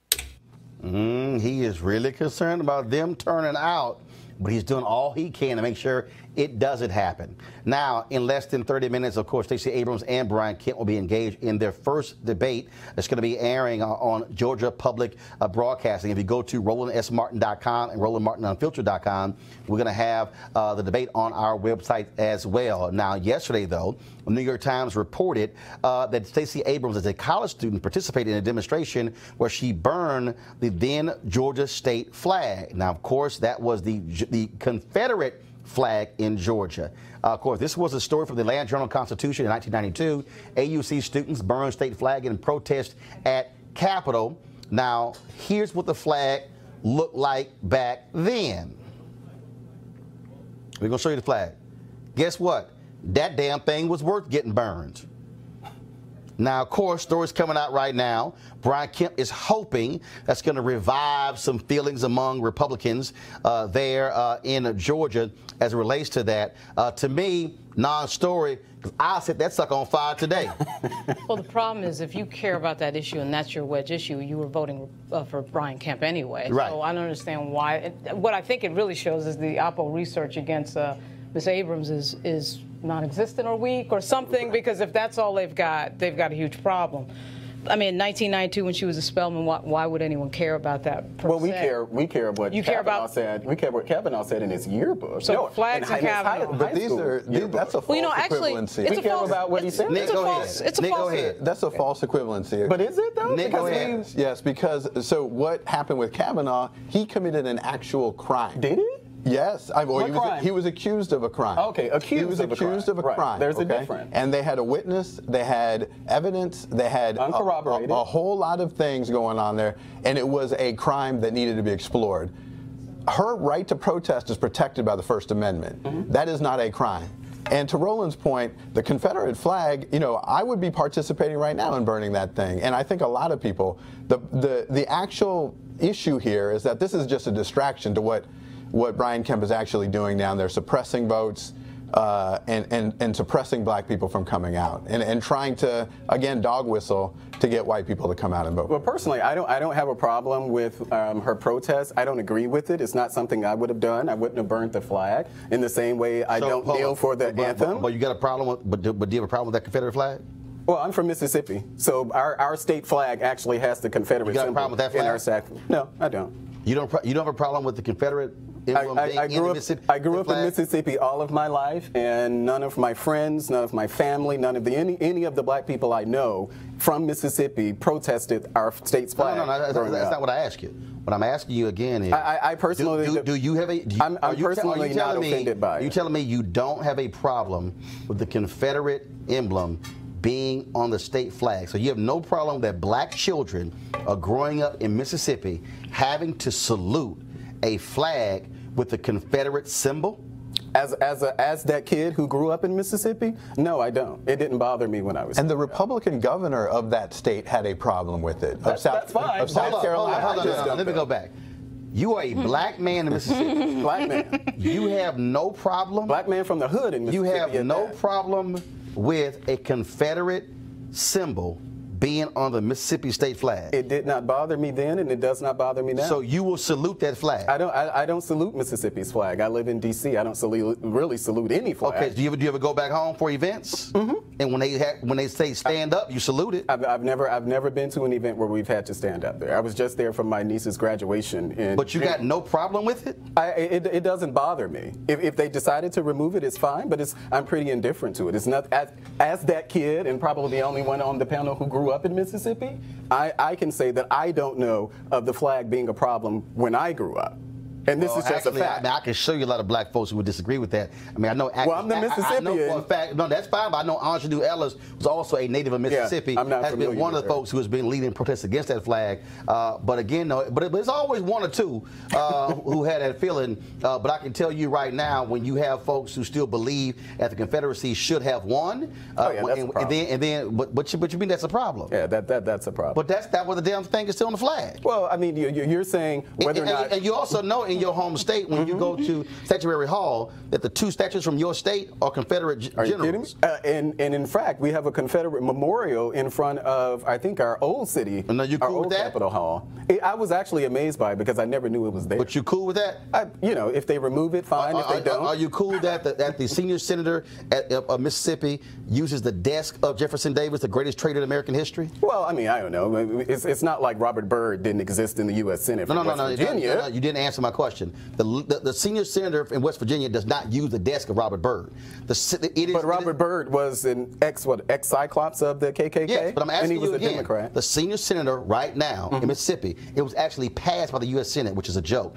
Speaker 1: He is really concerned about them turning out, but he's doing all he can to make sure it doesn't happen. Now, in less than 30 minutes, of course, Stacey Abrams and Brian Kemp will be engaged in their first debate. It's going to be airing on Georgia Public Broadcasting. If you go to RolandSMartin.com and RolandMartinUnfiltered.com, we're going to have the debate on our website as well. Now, yesterday, though, the New York Times reported that Stacey Abrams, as a college student, participated in a demonstration where she burned the then Georgia state flag. Now, of course, that was the Confederate flag in Georgia. Of course, this was a story from the Atlanta Journal-Constitution in 1992. AUC students burned state flag in protest at Capitol. Now, here's what the flag looked like back then. We're going to show you the flag. Guess what? That damn thing was worth getting burned. Now, of course, stories coming out right now. Brian Kemp is hoping that's going to revive some feelings among Republicans there in Georgia as it relates to that. To me, non-story, because I set that sucker on fire today.
Speaker 4: Well, the problem is if you care about that issue and that's your wedge issue, you were voting for Brian Kemp anyway.
Speaker 1: Right.
Speaker 4: So I don't understand why. What I think it really shows is the Oppo research against Ms. Abrams is non-existent or weak or something, because if that's all they've got a huge problem. I mean, in 1992, when she was a Spelman, why would anyone care about that?
Speaker 5: Well, we care what Kavanaugh said. We care what Kavanaugh said in his yearbook.
Speaker 4: So flags and Kavanaugh.
Speaker 6: But that's a false equivalency.
Speaker 5: We care about what he said.
Speaker 1: Nick, go ahead.
Speaker 6: That's a false equivalency.
Speaker 5: But is it though?
Speaker 1: Nick, go ahead.
Speaker 6: Yes, because so what happened with Kavanaugh? He committed an actual crime.
Speaker 5: Did he?
Speaker 6: Yes, he was accused of a crime.
Speaker 5: Okay,
Speaker 6: he was accused of a crime.
Speaker 5: Right. There's a difference.
Speaker 6: And they had a witness, they had evidence, they had
Speaker 5: uncorroborated
Speaker 6: a whole lot of things going on there, and it was a crime that needed to be explored. Her right to protest is protected by the First Amendment. Mm-hmm. That is not a crime. And to Roland's point, the Confederate flag, I would be participating right now in burning that thing. And I think a lot of people, the actual issue here is that this is just a distraction to what Brian Kemp is actually doing down there, suppressing votes and suppressing black people from coming out and trying to, again, dog whistle to get white people to come out and vote.
Speaker 5: Well, personally, I don't have a problem with her protest. I don't agree with it. It's not something I would have done. I wouldn't have burnt the flag in the same way I don't kneel for the anthem.
Speaker 1: But you got a problem with, but do you have a problem with that Confederate flag?
Speaker 5: Well, I'm from Mississippi, so our state flag actually has the Confederate
Speaker 1: You got a
Speaker 5: symbol
Speaker 1: problem with that flag?
Speaker 5: in our sack. No, I don't.
Speaker 1: You don't have a problem with the Confederate emblem being in Mississippi?
Speaker 5: I grew up in Mississippi all of my life, and none of my friends, none of my family, none of any of the black people I know from Mississippi protested our state's flag.
Speaker 1: No, that's not what I asked you. What I'm asking you again is,
Speaker 5: I personally
Speaker 1: do you have a?
Speaker 5: I'm personally not offended by it.
Speaker 1: Are you telling me you don't have a problem with the Confederate emblem being on the state flag? So you have no problem that black children are growing up in Mississippi having to salute a flag with the Confederate symbol?
Speaker 5: As that kid who grew up in Mississippi, no, I don't. It didn't bother me when I was.
Speaker 6: And the Republican governor of that state had a problem with it.
Speaker 5: That's fine.
Speaker 6: Of South Carolina.
Speaker 1: Hold on. Let me go back. You are a black man in Mississippi.
Speaker 5: Black man.
Speaker 1: You have no problem.
Speaker 5: Black man from the hood in Mississippi.
Speaker 1: You have no problem with a Confederate symbol being on the Mississippi state flag.
Speaker 5: It did not bother me then, and it does not bother me now.
Speaker 1: So you will salute that flag?
Speaker 5: I don't salute Mississippi's flag. I live in D.C. I don't really salute any flag.
Speaker 1: Okay. Do you ever go back home for events? Mm-hmm. And when they say stand up, you salute it?
Speaker 5: I've never been to an event where we've had to stand up there. I was just there for my niece's graduation.
Speaker 1: But you got no problem with it?
Speaker 5: It doesn't bother me. If they decided to remove it, it's fine. But I'm pretty indifferent to it. It's not as that kid, and probably the only one on the panel who grew up in Mississippi, I can say that I don't know of the flag being a problem when I grew up. And this is just a fact.
Speaker 1: I can show you a lot of black folks who would disagree with that. I mean, I know.
Speaker 5: Well, I'm the Mississippian.
Speaker 1: I know for a fact. No, that's fine. But I know Angelou Ellis was also a native of Mississippi.
Speaker 5: Yeah, I'm not
Speaker 1: has been one of the folks who has been leading protests against that flag. But again, no. But it's always one or two who had that feeling. But I can tell you right now, when you have folks who still believe that the Confederacy should have won,
Speaker 5: that's a problem.
Speaker 1: But you mean that's a problem?
Speaker 5: Yeah, that's a problem.
Speaker 1: But that was the damn thing is still on the flag.
Speaker 5: Well, I mean, you're saying whether or not,
Speaker 1: and you also know in your home state when you go to Statuary Hall that the two statues from your state are Confederate generals.
Speaker 5: Are you kidding me? And in fact, we have a Confederate memorial in front of, I think, our old city,
Speaker 1: and are you cool
Speaker 5: our old
Speaker 1: with that?
Speaker 5: Capitol Hall. I was actually amazed by it because I never knew it was there.
Speaker 1: But you cool with that?
Speaker 5: If they remove it, fine. If they don't.
Speaker 1: Are you cool that the senior senator of Mississippi uses the desk of Jefferson Davis, the greatest traitor in American history?
Speaker 5: Well, I mean, I don't know. It's not like Robert Byrd didn't exist in the U.S. Senate from West Virginia.
Speaker 1: No, you didn't answer my question. The senior senator in West Virginia does not use the desk of Robert Byrd. But
Speaker 5: Robert Byrd was an ex-Cyclops of the KKK?
Speaker 1: Yes, but I'm asking
Speaker 5: and he was
Speaker 1: you again,
Speaker 5: a Democrat.
Speaker 1: The senior senator right now in Mississippi, it was actually passed by the U.S. Senate, which is a joke.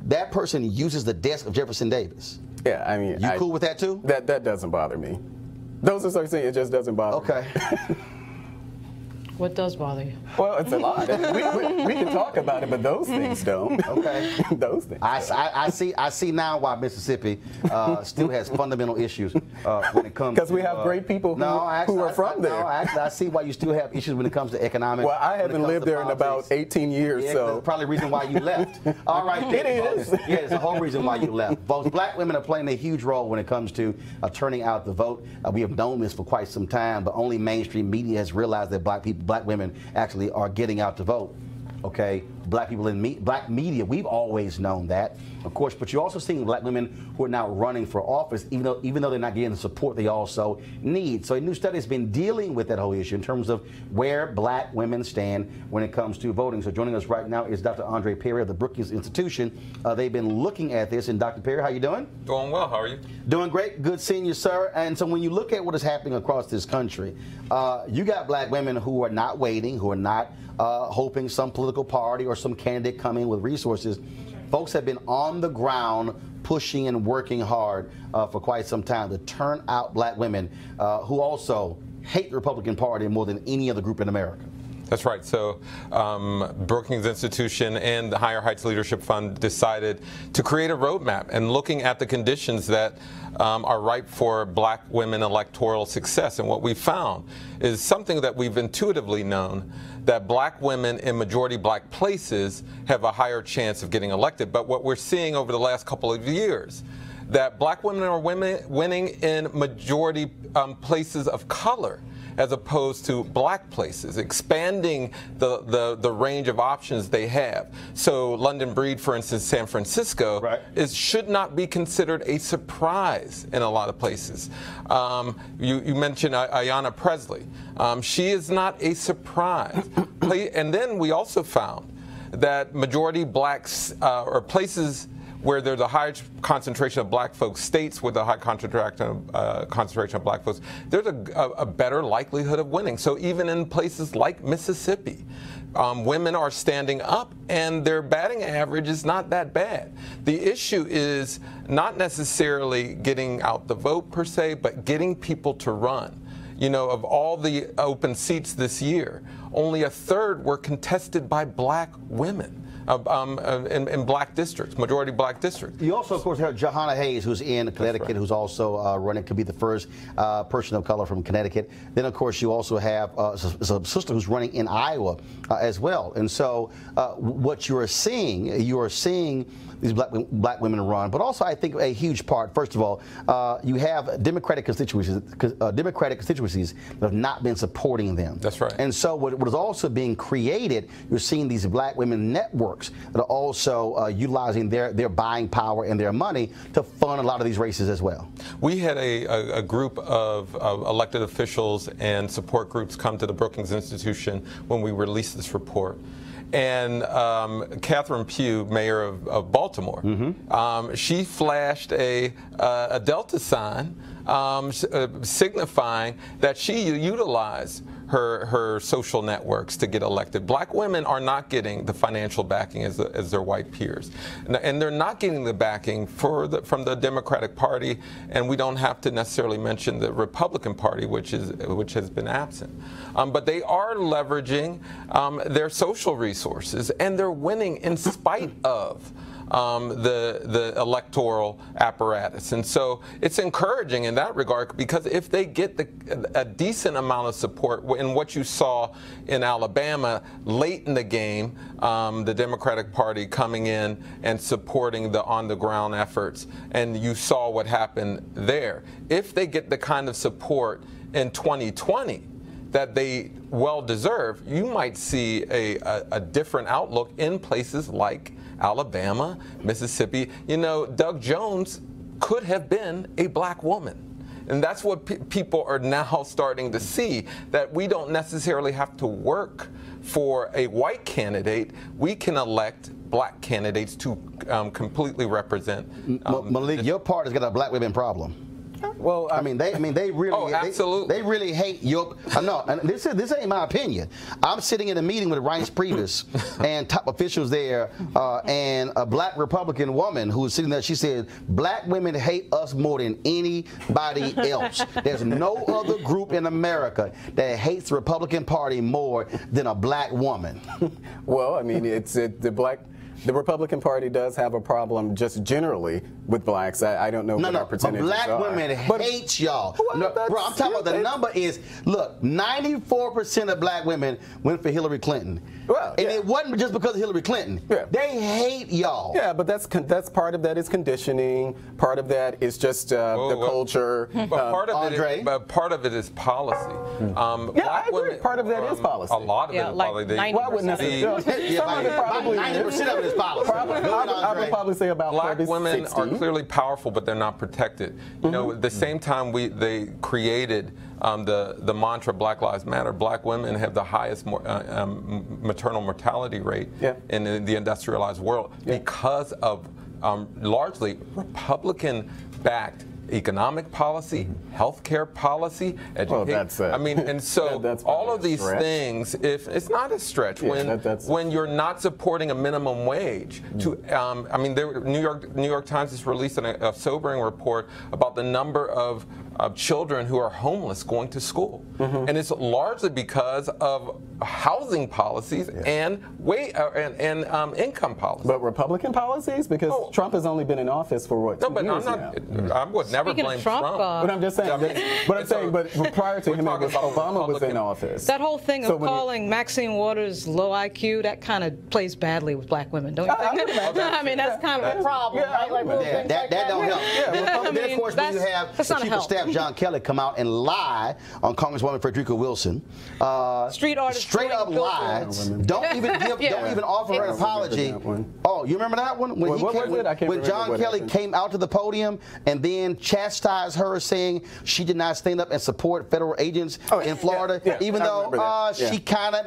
Speaker 1: That person uses the desk of Jefferson Davis.
Speaker 5: Yeah, I mean...
Speaker 1: You cool with that too?
Speaker 5: That doesn't bother me. Those are certain things, it just doesn't bother me.
Speaker 1: Okay.
Speaker 4: What does bother you?
Speaker 5: Well, it's a lot. we can talk about it, but those things don't.
Speaker 1: Okay.
Speaker 5: Those things.
Speaker 1: I see now why Mississippi still has fundamental issues when it comes.
Speaker 5: Because we have great people who are from there.
Speaker 1: No, actually, I see why you still have issues when it comes to economics.
Speaker 5: Well, I haven't lived there in about 18 years,
Speaker 1: yeah,
Speaker 5: so
Speaker 1: that's probably the reason why you left. All right,
Speaker 5: it is.
Speaker 1: Yeah, it's the whole reason why you left. Both black women are playing a huge role when it comes to turning out the vote. We have known this for quite some time, but only mainstream media has realized that black women actually are getting out to vote. Okay, black people in black media, we've always known that, of course, but you're also seeing black women who are now running for office, even though they're not getting the support they also need. So a new study has been dealing with that whole issue in terms of where black women stand when it comes to voting. So joining us right now is Dr. Andre Perez of the Brookings Institution. They've been looking at this. And Dr. Perez, how you doing?
Speaker 8: Doing well. How are you?
Speaker 1: Doing great. Good seeing you, sir. And so when you look at what is happening across this country, you got black women who are not waiting, who are not hoping some political party or some candidate come in with resources. Folks have been on the ground pushing and working hard for quite some time to turn out black women who also hate the Republican Party more than any other group in America.
Speaker 8: That's right. So Brookings Institution and the Higher Heights Leadership Fund decided to create a roadmap and looking at the conditions that are ripe for black women electoral success. And what we found is something that we've intuitively known, that black women in majority black places have a higher chance of getting elected. But what we're seeing over the last couple of years, that black women are winning in majority places of color. as opposed to black places, expanding the range of options they have. So London Breed, for instance, San Francisco, should not be considered a surprise in a lot of places. You mentioned Ayanna Presley. She is not a surprise. And then we also found that majority blacks or places where there's a high concentration of black folks, states with a high concentration of black folks, there's a better likelihood of winning. So even in places like Mississippi, women are standing up and their batting average is not that bad. The issue is not necessarily getting out the vote per se, but getting people to run. You know, of all the open seats this year, only a third were contested by black women. In black districts, majority black districts.
Speaker 1: You also, of course, have Jahana Hayes, who's in Connecticut, who's also running to be the first person of color from Connecticut. Then, of course, you also have a sister who's running in Iowa as well. And so what you are seeing these black women run, but also I think a huge part, first of all, you have Democratic constituencies that have not been supporting them.
Speaker 8: That's right.
Speaker 1: And so what is also being created, you're seeing these black women networks that are also utilizing their buying power and their money to fund a lot of these races as well. We
Speaker 8: had a group of elected officials and support groups come to the Brookings Institution when we released this report. And Catherine Pugh, mayor of Baltimore, she flashed a Delta sign signifying that she utilized her social networks to get elected. Black women are not getting the financial backing as their white peers, and they're not getting the backing from the Democratic Party, and we don't have to necessarily mention the Republican Party, which has been absent. But they are leveraging their social resources, and they're winning in spite of the electoral apparatus. And so it's encouraging in that regard, because if they get a decent amount of support, in what you saw in Alabama late in the game, the Democratic Party coming in and supporting the on-the-ground efforts, and you saw what happened there. If they get the kind of support in 2020 that they well deserve, you might see a different outlook in places like Alabama, Mississippi. You know, Doug Jones could have been a black woman. And that's what people are now starting to see, that we don't necessarily have to work for a white candidate. We can elect black candidates to completely represent.
Speaker 1: Malik, your party's got a black women problem. Well, I mean, they really,
Speaker 8: absolutely.
Speaker 1: They really hate your. No, and this ain't my opinion. I'm sitting in a meeting with Reince Priebus and top officials there, and a black Republican woman who was sitting there. She said, "Black women hate us more than anybody else. There's no other group in America that hates the Republican Party more than a black woman."
Speaker 5: Well, I mean, the Republican Party does have a problem just generally with blacks. I don't know what our percentages
Speaker 1: but black
Speaker 5: are.
Speaker 1: women hate y'all.
Speaker 5: Well,
Speaker 1: bro, I'm talking about the number is, look, 94% of black women went for Hillary Clinton. Well, and it wasn't just because of Hillary Clinton. Yeah. They hate y'all.
Speaker 5: Yeah, but that's part of that is conditioning. Part of that is just the culture.
Speaker 8: But part of it is policy.
Speaker 5: I agree. Part of that is policy.
Speaker 8: A lot of it is policy.
Speaker 5: Why wouldn't necessarily?
Speaker 1: Some of it probably 90% of it is policy.
Speaker 5: I would probably say about
Speaker 8: black women
Speaker 5: 60.
Speaker 8: are clearly powerful, but they're not protected. You know, at the same time they created the mantra Black Lives Matter, black women have the highest maternal mortality rate in the industrialized world because of largely Republican-backed economic policy, healthcare policy, education. I mean, and so all of these things, if it's not a stretch, when you're not supporting a minimum wage, I mean, New York Times has released a sobering report about the number of children who are homeless going to school, and it's largely because of housing policies and income policies.
Speaker 5: But Republican policies, because Trump has only been in office for what? 2 years
Speaker 8: I'm not. I would never never
Speaker 4: speaking
Speaker 8: blame
Speaker 4: of Trump,
Speaker 5: But I'm just saying, but prior to him, it was Obama was in office.
Speaker 4: that whole thing of calling Maxine Waters low IQ, that kind of plays badly with black women, don't you think? I mean, that's kind of a problem, right? Like,
Speaker 1: that don't help.
Speaker 4: I
Speaker 1: Then, of course, when you have the Chief of Staff, John Kelly, come out and lie on Congresswoman Frederica Wilson.
Speaker 4: Street artists
Speaker 1: straight up lies. Don't even offer her an apology. Oh, you remember that one? When John Kelly came out to the podium and then chastised her, saying she did not stand up and support federal agents in Florida, even though she kind of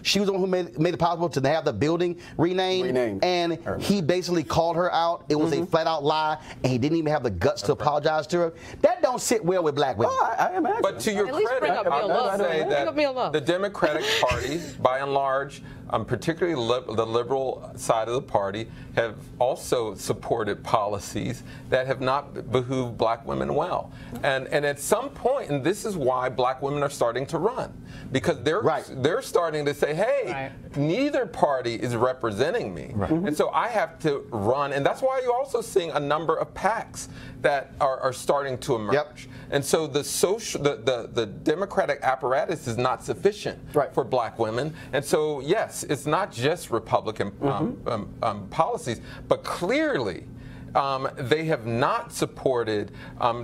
Speaker 1: she was the one who made it possible to have the building renamed. And he basically called her out. It was a flat out lie, and he didn't even have the guts to apologize to her. That don't sit well with black women.
Speaker 5: I imagine.
Speaker 8: But to your credit, I would say that the Democratic Party, by and large, particularly the liberal side of the party, have also supported policies that have not behooved black women well. And at some point, and this is why black women are starting to run, because they're starting to say, hey, neither party is representing me. And so I have to run. And that's why you're also seeing a number of PACs that are starting to emerge. And so the Democratic apparatus is not sufficient for black women. And so, yes, it's not just Republican policies, but clearly they have not supported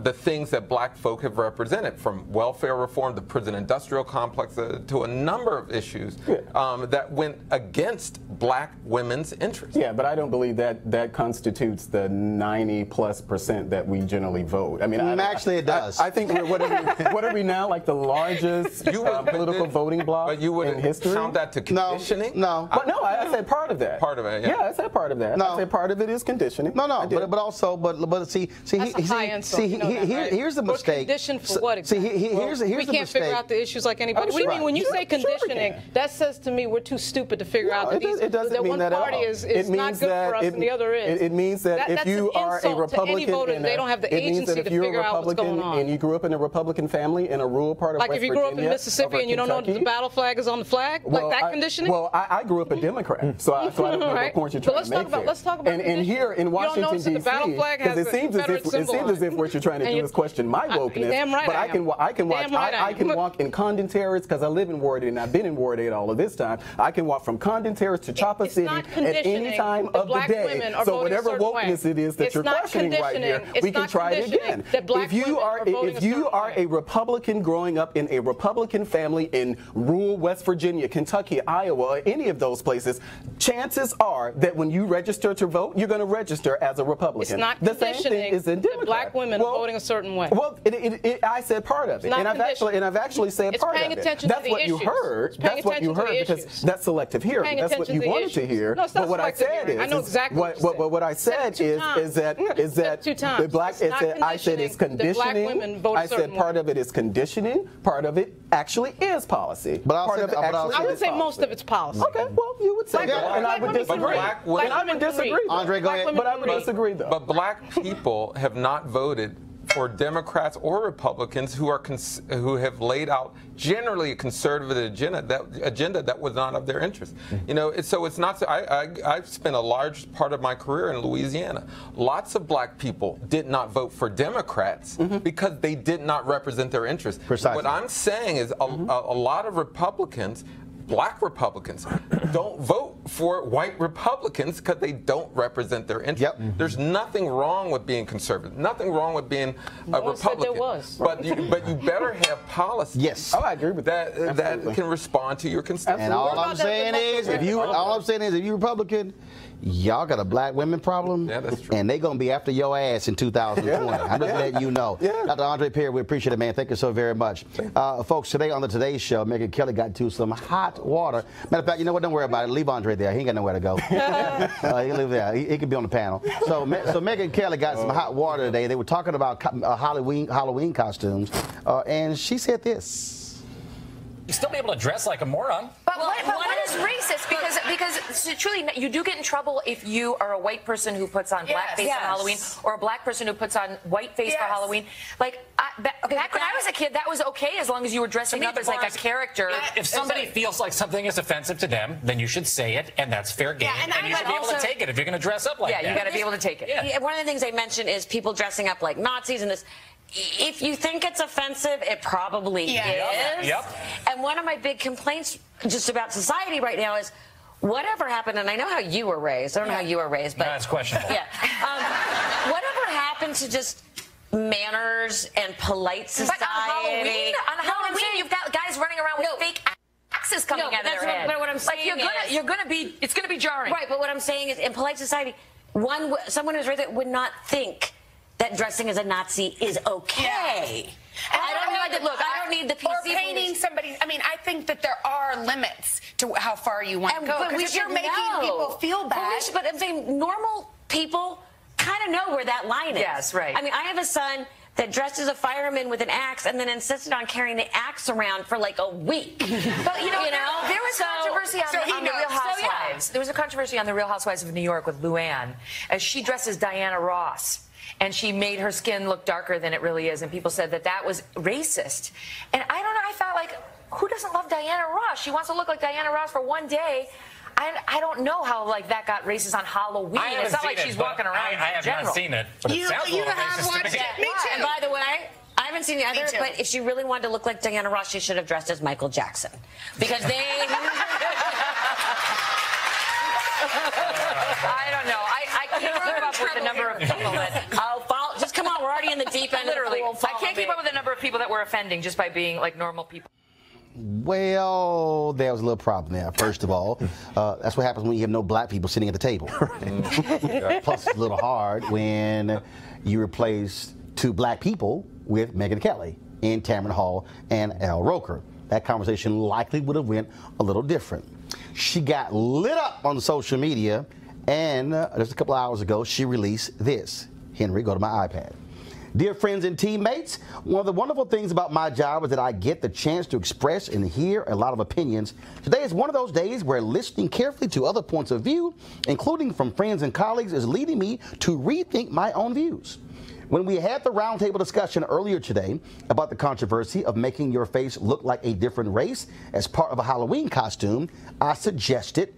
Speaker 8: the things that black folk have represented, from welfare reform, the prison industrial complex, to a number of issues that went against black womenmen's interests.
Speaker 5: Yeah, but I don't believe that constitutes the 90+% that we generally vote. I mean,
Speaker 1: actually, it does.
Speaker 5: I think what are we now, like the largest political voting bloc in history?
Speaker 8: Count that to conditioning?
Speaker 1: No.
Speaker 5: But no, I said part of that.
Speaker 8: Part of it,
Speaker 5: yeah. I said part of that. I said part of it is conditioning.
Speaker 1: No. But also, see, here's the mistake.
Speaker 4: Conditioned for what exactly?
Speaker 1: Here's the mistake.
Speaker 4: We can't figure out the issues like anybody. What do you mean when you say conditioning? That says to me we're too stupid to figure out that one party is not good for us and the other is.
Speaker 5: It means that if you are a Republican,
Speaker 4: they don't have the agency to figure out what's going on.
Speaker 5: And you grew up in a Republican family in a rural part of West Virginia,
Speaker 4: like if you grew up in Mississippi and you don't know that the battle flag is on the flag, like that conditioning.
Speaker 5: Well, I grew up a Democrat, so I don't know what point you're trying to make.
Speaker 4: Let's talk about.
Speaker 5: And here in Washington D.C. Because it seems as if what you're trying to do is question my wokeness.
Speaker 4: Damn right.
Speaker 5: But I can walk in Condon Terrace, because I live in Ward 8 and I've been in Ward 8 all of this time. I can walk from Condon Terrace to Chopper City at any time of the day. So whatever wokeness it is that you're questioning right here, we can try it again. If you are a Republican growing up in a Republican family in rural West Virginia, Kentucky, Iowa, or any of those places, chances are that when you register to vote, you're going to register as a Republican.
Speaker 4: It's not
Speaker 5: the same thing is in Democrat.
Speaker 4: Black women are voting a certain way.
Speaker 5: Well, I said part of it, and I've actually said part of it. That's what you heard. That's what you heard, because that's selective hearing. That's what you wanted to hear. But what I said is,
Speaker 4: I know exactly
Speaker 5: what I said is that the black. I said it's conditioning. I said part of it is conditioning. Part of it actually is policy.
Speaker 1: But
Speaker 4: I would say most of it's policy.
Speaker 5: Okay, well, you would say that, and I would disagree.
Speaker 8: And
Speaker 5: I would disagree.
Speaker 1: Andre, go ahead.
Speaker 5: But I would disagree, though.
Speaker 8: But black people have not voted for Democrats or Republicans who have laid out generally a conservative agenda that was not of their interest. You know, so it's not. I've spent a large part of my career in Louisiana. Lots of black people did not vote for Democrats because they did not represent their interests.
Speaker 1: Precisely.
Speaker 8: What I'm saying is a lot of Republicans, black Republicans, don't vote for white Republicans because they don't represent their interests. There's nothing wrong with being conservative, nothing wrong with being a Republican.
Speaker 4: There was.
Speaker 8: But you better have policies.
Speaker 1: Yes.
Speaker 5: Oh, I agree with that.
Speaker 8: That can respond to your constituents.
Speaker 1: And all I'm saying is, if you Republican, y'all got a black women problem.
Speaker 8: Yeah, that's true.
Speaker 1: And they're going to be after your ass in 2020. I'm just letting you know. Dr. Andre Perez, we appreciate it, man. Thank you so very much. Folks, today on the Today Show, Megyn Kelly got into some hot water. Matter of fact, you know what? Don't worry about it. Leave Andre there. He ain't got nowhere to go. He can live there. He could be on the panel. So Megyn Kelly got some hot water today. They were talking about Halloween costumes, and she said this.
Speaker 9: You still be able to dress like a moron.
Speaker 10: But what is racist? Because truly, you do get in trouble if you are a white person who puts on blackface on Halloween, or a black person who puts on whiteface for Halloween. Like back when I was a kid, that was okay as long as you were dressing up as like a character.
Speaker 9: If somebody feels like something is offensive to them, then you should say it, and that's fair game. And you should be able to take it if you're going to dress up like that.
Speaker 10: Yeah, you got to be able to take it.
Speaker 11: Yeah, one of the things I mentioned is people dressing up like Nazis and this. If you think it's offensive, it probably is.
Speaker 9: Yep.
Speaker 11: And one of my big complaints just about society right now is whatever happened, and I know how you were raised. I don't know how you were raised, but
Speaker 9: that's questionable.
Speaker 11: Yeah. Whatever happened to just manners and polite society?
Speaker 10: But on Halloween, you've got guys running around with fake axes coming out of their head.
Speaker 11: But what I'm saying
Speaker 10: it's gonna be jarring.
Speaker 11: Right. But what I'm saying is, in polite society, someone who's raised would not think that dressing as a Nazi is okay.
Speaker 10: Yeah. I don't need the PC.
Speaker 12: Or painting somebody. I mean, I think that there are limits to how far you want to go.
Speaker 11: But
Speaker 12: Because you're making people feel bad.
Speaker 11: But I'm saying normal people kind of know where that line is.
Speaker 10: Yes, right.
Speaker 11: I mean, I have a son that dressed as a fireman with an axe and then insisted on carrying the axe around for like a week.
Speaker 10: But there was controversy on the Real Housewives. There was a controversy on the Real Housewives of New York with Luann, as she dresses Diana Ross. And she made her skin look darker than it really is, and people said that was racist. And I don't know, I thought, like, who doesn't love Diana Ross? She wants to look like Diana Ross for one day. I don't know how, like, that got racist on Halloween. It's not like she's walking around
Speaker 9: I have not seen it, but it sounds a little racist to me.
Speaker 11: Me too. And by the way, I haven't seen the other, but if she really wanted to look like Diana Ross, she should have dressed as Michael Jackson. Because they...
Speaker 10: I don't know. I can't keep up with the number of people that...
Speaker 11: Just come on, we're already in the deep end.
Speaker 10: Literally. I can't keep up with the number of people that we're offending just by being, like, normal people.
Speaker 1: Well, there was a little problem there. First of all, that's what happens when you have no black people sitting at the table. Plus, it's a little hard when you replace two black people with Megyn Kelly and Tamron Hall and Al Roker. That conversation likely would have went a little different. She got lit up on social media, and just a couple hours ago, she released this. Henry, go to my iPad. Dear friends and teammates, one of the wonderful things about my job is that I get the chance to express and hear a lot of opinions. Today is one of those days where listening carefully to other points of view, including from friends and colleagues, is leading me to rethink my own views. When we had the roundtable discussion earlier today about the controversy of making your face look like a different race as part of a Halloween costume, I suggested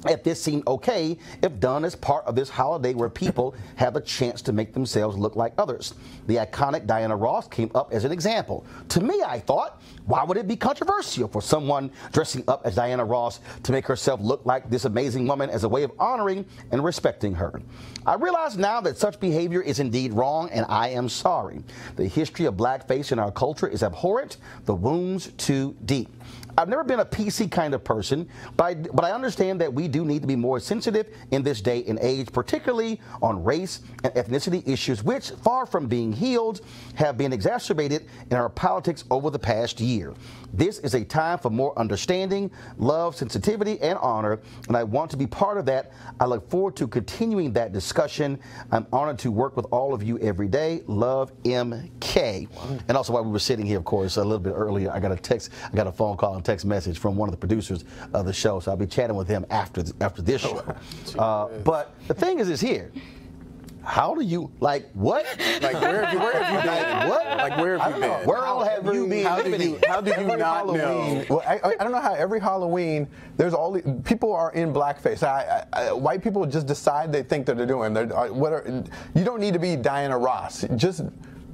Speaker 1: if this seemed okay if done as part of this holiday where people have a chance to make themselves look like others. The iconic Diana Ross came up as an example. To me, I thought, why would it be controversial for someone dressing up as Diana Ross to make herself look like this amazing woman as a way of honoring and respecting her? I realize now that such behavior is indeed wrong, and I am sorry. The history of blackface in our culture is abhorrent, the wounds too deep. I've never been a PC kind of person, but I understand that we do need to be more sensitive in this day and age, particularly on race and ethnicity issues, which, far from being healed, have been exacerbated in our politics over the past year. This is a time for more understanding, love, sensitivity, and honor, and I want to be part of that. I look forward to continuing that discussion. I'm honored to work with all of you every day. Love, MK. And also, while we were sitting here, of course, a little bit earlier, I got a phone call and text message from one of the producers of the show, so I'll be chatting with him after this show. But the thing is here. How do you, like, what?
Speaker 5: Like, where have you been?
Speaker 1: Like, what?
Speaker 5: Like, where have you been?
Speaker 1: Where all have you been?
Speaker 6: How do you not know? Well, I don't know how every Halloween there's all these, people are in blackface. White people just decide they think that they're doing. You don't need to be Diana Ross. Just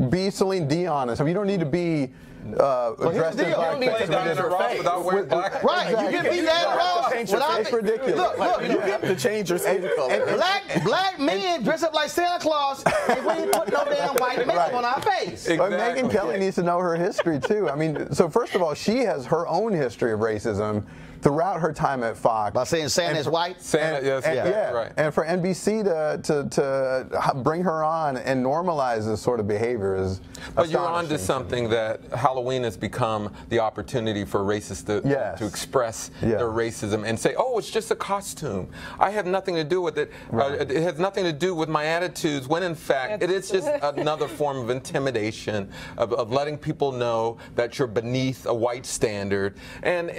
Speaker 6: be Celine Dion. So you don't need to be dressed in blackface.
Speaker 8: Diana Ross without wearing black.
Speaker 1: Right, you can be Diana Ross.
Speaker 6: It's ridiculous.
Speaker 1: Look,
Speaker 5: You have to change your skin color.
Speaker 1: black men dress up like Santa Claus, and we ain't put no damn white makeup on our face.
Speaker 6: But Megyn Kelly needs to know her history too. I mean, so first of all, she has her own history of racism. throughout her time at Fox.
Speaker 1: By saying Santa is white?
Speaker 8: Santa, yes, right.
Speaker 6: And for NBC to bring her on and normalize this sort of behavior is
Speaker 8: But you're on to something that Halloween has become the opportunity for racists to express their racism and say, oh, it's just a costume. I have nothing to do with it. It has nothing to do with my attitudes, when in fact it is just another form of intimidation, of letting people know that you're beneath a white standard. And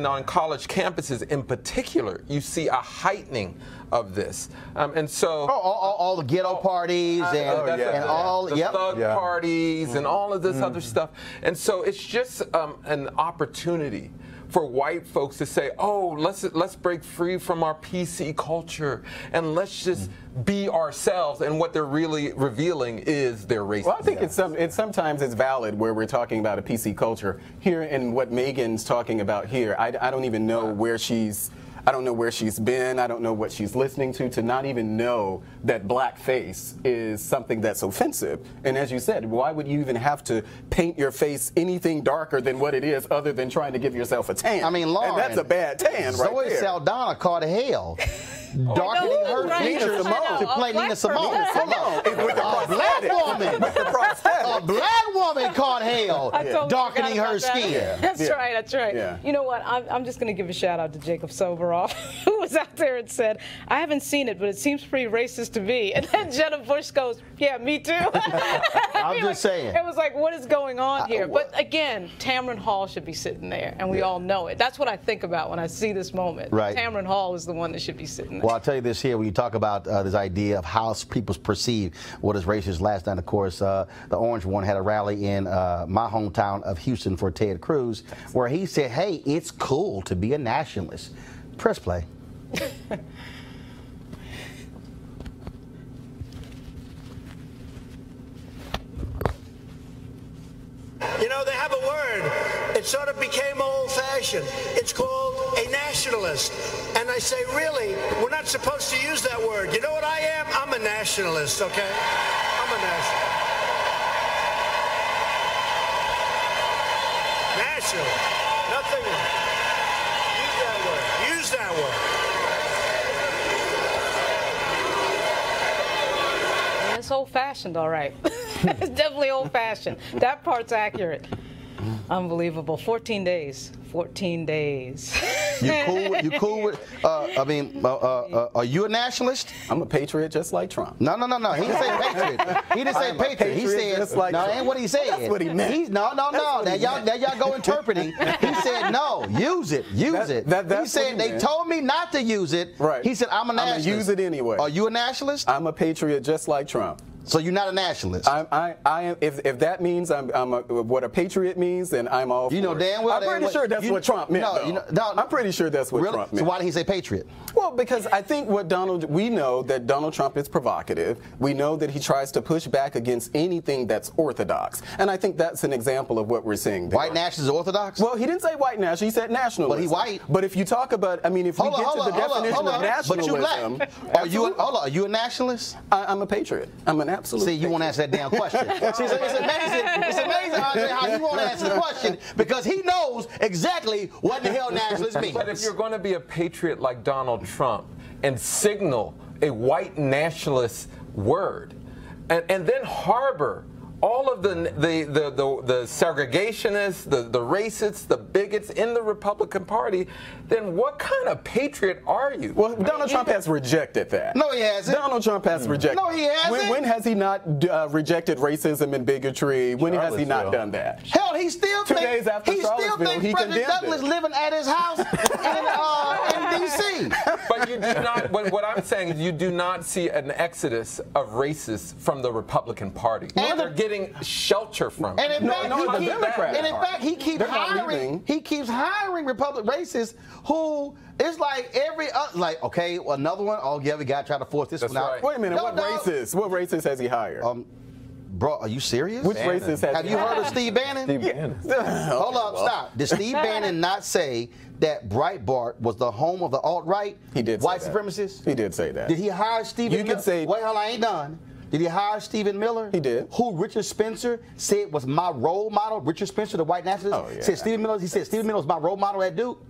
Speaker 8: on college campuses in particular, you see a heightening of this. And so
Speaker 1: all the ghetto parties and all
Speaker 8: the thug parties and all of this other stuff. And so it's just an opportunity for white folks to say, oh, let's break free from our PC culture and let's just be ourselves. And what they're really revealing is their racism.
Speaker 5: Well, I think sometimes it's valid where we're talking about a PC culture. Here, and what Megan's talking about here, I don't even know where she's. I don't know where she's been. I don't know what she's listening to not even know that blackface is something that's offensive. And as you said, why would you even have to paint your face anything darker than what it is other than trying to give yourself a tan?
Speaker 1: I mean, Lauren,
Speaker 5: and that's a bad tan right
Speaker 1: Zoe
Speaker 5: there.
Speaker 1: Saldana caught hell. Darkening her features to play Nina Simone.
Speaker 5: With the
Speaker 1: black woman.
Speaker 5: With the prosthetic.
Speaker 1: A black woman caught hell darkening her skin.
Speaker 4: That's right, that's right.
Speaker 5: Yeah.
Speaker 4: You know what, I'm just going to give a shout out to Jacob Soboroff, who was out there and said, I haven't seen it, but it seems pretty racist to me. And then Jenna Bush goes, yeah, me too.
Speaker 1: I'm just saying.
Speaker 4: It was like, what is going on here? But again, Tamron Hall should be sitting there, and we all know it. That's what I think about when I see this moment.
Speaker 1: Right.
Speaker 4: Tamron Hall is the one that should be sitting there.
Speaker 1: Well, I'll tell you this here, when you talk about this idea of how people perceive what is racist. Last night, of course, the Orange One had a rally in my hometown of Houston for Ted Cruz, where he said, hey, it's cool to be a nationalist. Press play.
Speaker 13: You know, they have a word. It sort of became old-fashioned. It's called a nationalist. And I say, really, we're not supposed to use that word. You know what I am? I'm a nationalist, okay? I'm a nationalist. Nationalist. Nothing. Use that word. Use that word.
Speaker 4: Yeah, it's old-fashioned, all right. It's definitely old-fashioned. That part's accurate. Unbelievable. 14 days. 14 days.
Speaker 1: You cool with, are you a nationalist?
Speaker 5: I'm a patriot just like Trump.
Speaker 1: No. He didn't say patriot. He didn't say patriot. He said,
Speaker 5: like
Speaker 1: no,
Speaker 5: Trump.
Speaker 1: that ain't what he said.
Speaker 5: That's what he meant.
Speaker 1: No. Now y'all go interpreting. He said, no, use it. He said, they told me not to use it.
Speaker 5: Right.
Speaker 1: He said, I'm a nationalist.
Speaker 5: I'm going to use it anyway.
Speaker 1: Are you a nationalist?
Speaker 5: I'm a patriot just like Trump.
Speaker 1: So you're not a nationalist?
Speaker 5: I am. If that means what a patriot means, then I'm all for it.
Speaker 1: You know damn well.
Speaker 5: I'm pretty sure that's what Trump meant. I'm pretty sure that's what Trump meant.
Speaker 1: So why did he say patriot?
Speaker 5: Well, because I think we know that Donald Trump is provocative. We know that he tries to push back against anything that's orthodox. And I think that's an example of what we're seeing there.
Speaker 1: White nationalists are orthodox?
Speaker 5: Well, he didn't say white nationalist. He said nationalist.
Speaker 1: But he white.
Speaker 5: But if you talk about, if we get to the definition of nationalism.
Speaker 1: But are you a nationalist?
Speaker 5: I'm a patriot. I'm an absolute
Speaker 1: See, you won't answer that damn question. See, it's amazing, Andre, how you won't answer the question because he knows exactly what the hell nationalist means.
Speaker 8: But if you're going to be a patriot like Donald Trump and signal a white nationalist word and then harbor all of the segregationists, the racists, the bigots in the Republican Party, then what kind of patriot are you?
Speaker 5: Well, Donald Trump has rejected that.
Speaker 1: No, he hasn't.
Speaker 5: Donald Trump has rejected.
Speaker 1: No, he hasn't.
Speaker 5: When has he not rejected racism and bigotry? When has he not done that?
Speaker 1: Hell, he still
Speaker 5: 2 days after Charlottesville, he
Speaker 1: President Douglas living at his house in D.C.
Speaker 8: But you do not. What I'm saying is, you do not see an exodus of racists from the Republican Party. They're getting shelter from it.
Speaker 1: And in fact, he keeps hiring. He keeps hiring Republican racists who it's like okay, well, another one. Oh yeah, we got to try to force this one out.
Speaker 5: Right. Wait a minute, what racist has he hired?
Speaker 1: Bro, are you serious?
Speaker 5: Which racist has
Speaker 1: Have you heard of Steve Bannon?
Speaker 6: Steve Bannon.
Speaker 1: Hold up, stop. Did Steve Bannon not say that Breitbart was the home of the alt-right?
Speaker 5: He did.
Speaker 1: White supremacists?
Speaker 5: He did say that.
Speaker 1: Did he hire Stephen Miller?
Speaker 5: You could say.
Speaker 1: Wait, hold on, I ain't done. Did he hire Stephen Miller?
Speaker 5: He did.
Speaker 1: Who Richard Spencer said was my role model? Richard Spencer, the white nationalist,
Speaker 5: oh, yeah.
Speaker 1: said Stephen Miller. He said Stephen Miller was my role model at Duke.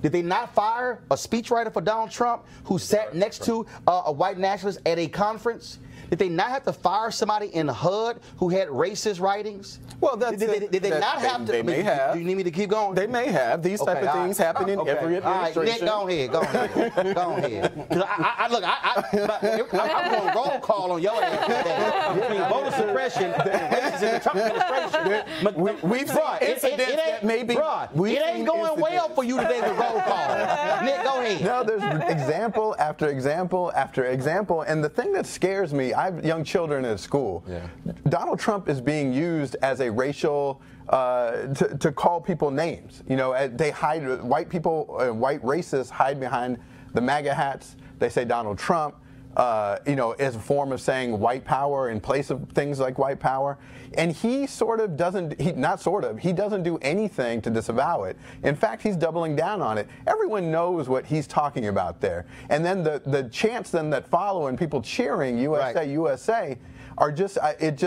Speaker 1: Did they not fire a speechwriter for Donald Trump who sat next to a white nationalist at a conference? Did they not have to fire somebody in HUD who had racist writings?
Speaker 5: Well,
Speaker 1: did they not have to?
Speaker 5: They may have.
Speaker 1: Do you need me to keep going?
Speaker 5: They may have. These type of things happen in every administration.
Speaker 1: All right, Nick, go ahead. Go ahead. Because I'm going roll call on your ass between voter suppression and racism in the Trump administration.
Speaker 5: We've seen incidents that maybe.
Speaker 1: It ain't going well for you today with roll call. Nick, go ahead.
Speaker 6: No, there's example after example after example. And the thing that scares me, I have young children at school. Yeah. Donald Trump is being used as a racial, to call people names. You know, they hide, white people, white racists hide behind the MAGA hats. They say Donald Trump, you know, as a form of saying white power in place of things like white power. And he sort of doesn't, he doesn't do anything to disavow it. In fact, he's doubling down on it. Everyone knows what he's talking about there. And then the chants then that follow and people cheering USA, right. USA are just, it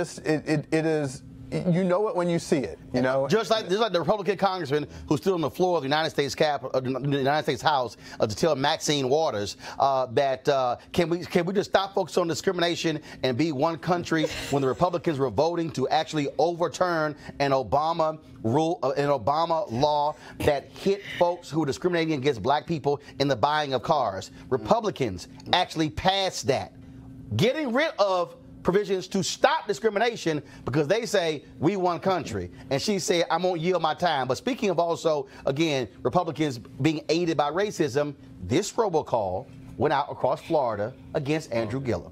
Speaker 6: is, you know it when you see it, you know.
Speaker 1: Just like the Republican congressman who stood on the floor of the United States House to tell Maxine Waters that can we just stop focusing on discrimination and be one country when the Republicans were voting to actually overturn an Obama law that hit folks who were discriminating against black people in the buying of cars. Republicans actually passed that, getting rid of provisions to stop discrimination because they say we one country. And she said, I won't yield my time. But speaking of also, again, Republicans being aided by racism, this robocall went out across Florida against Andrew Gillum.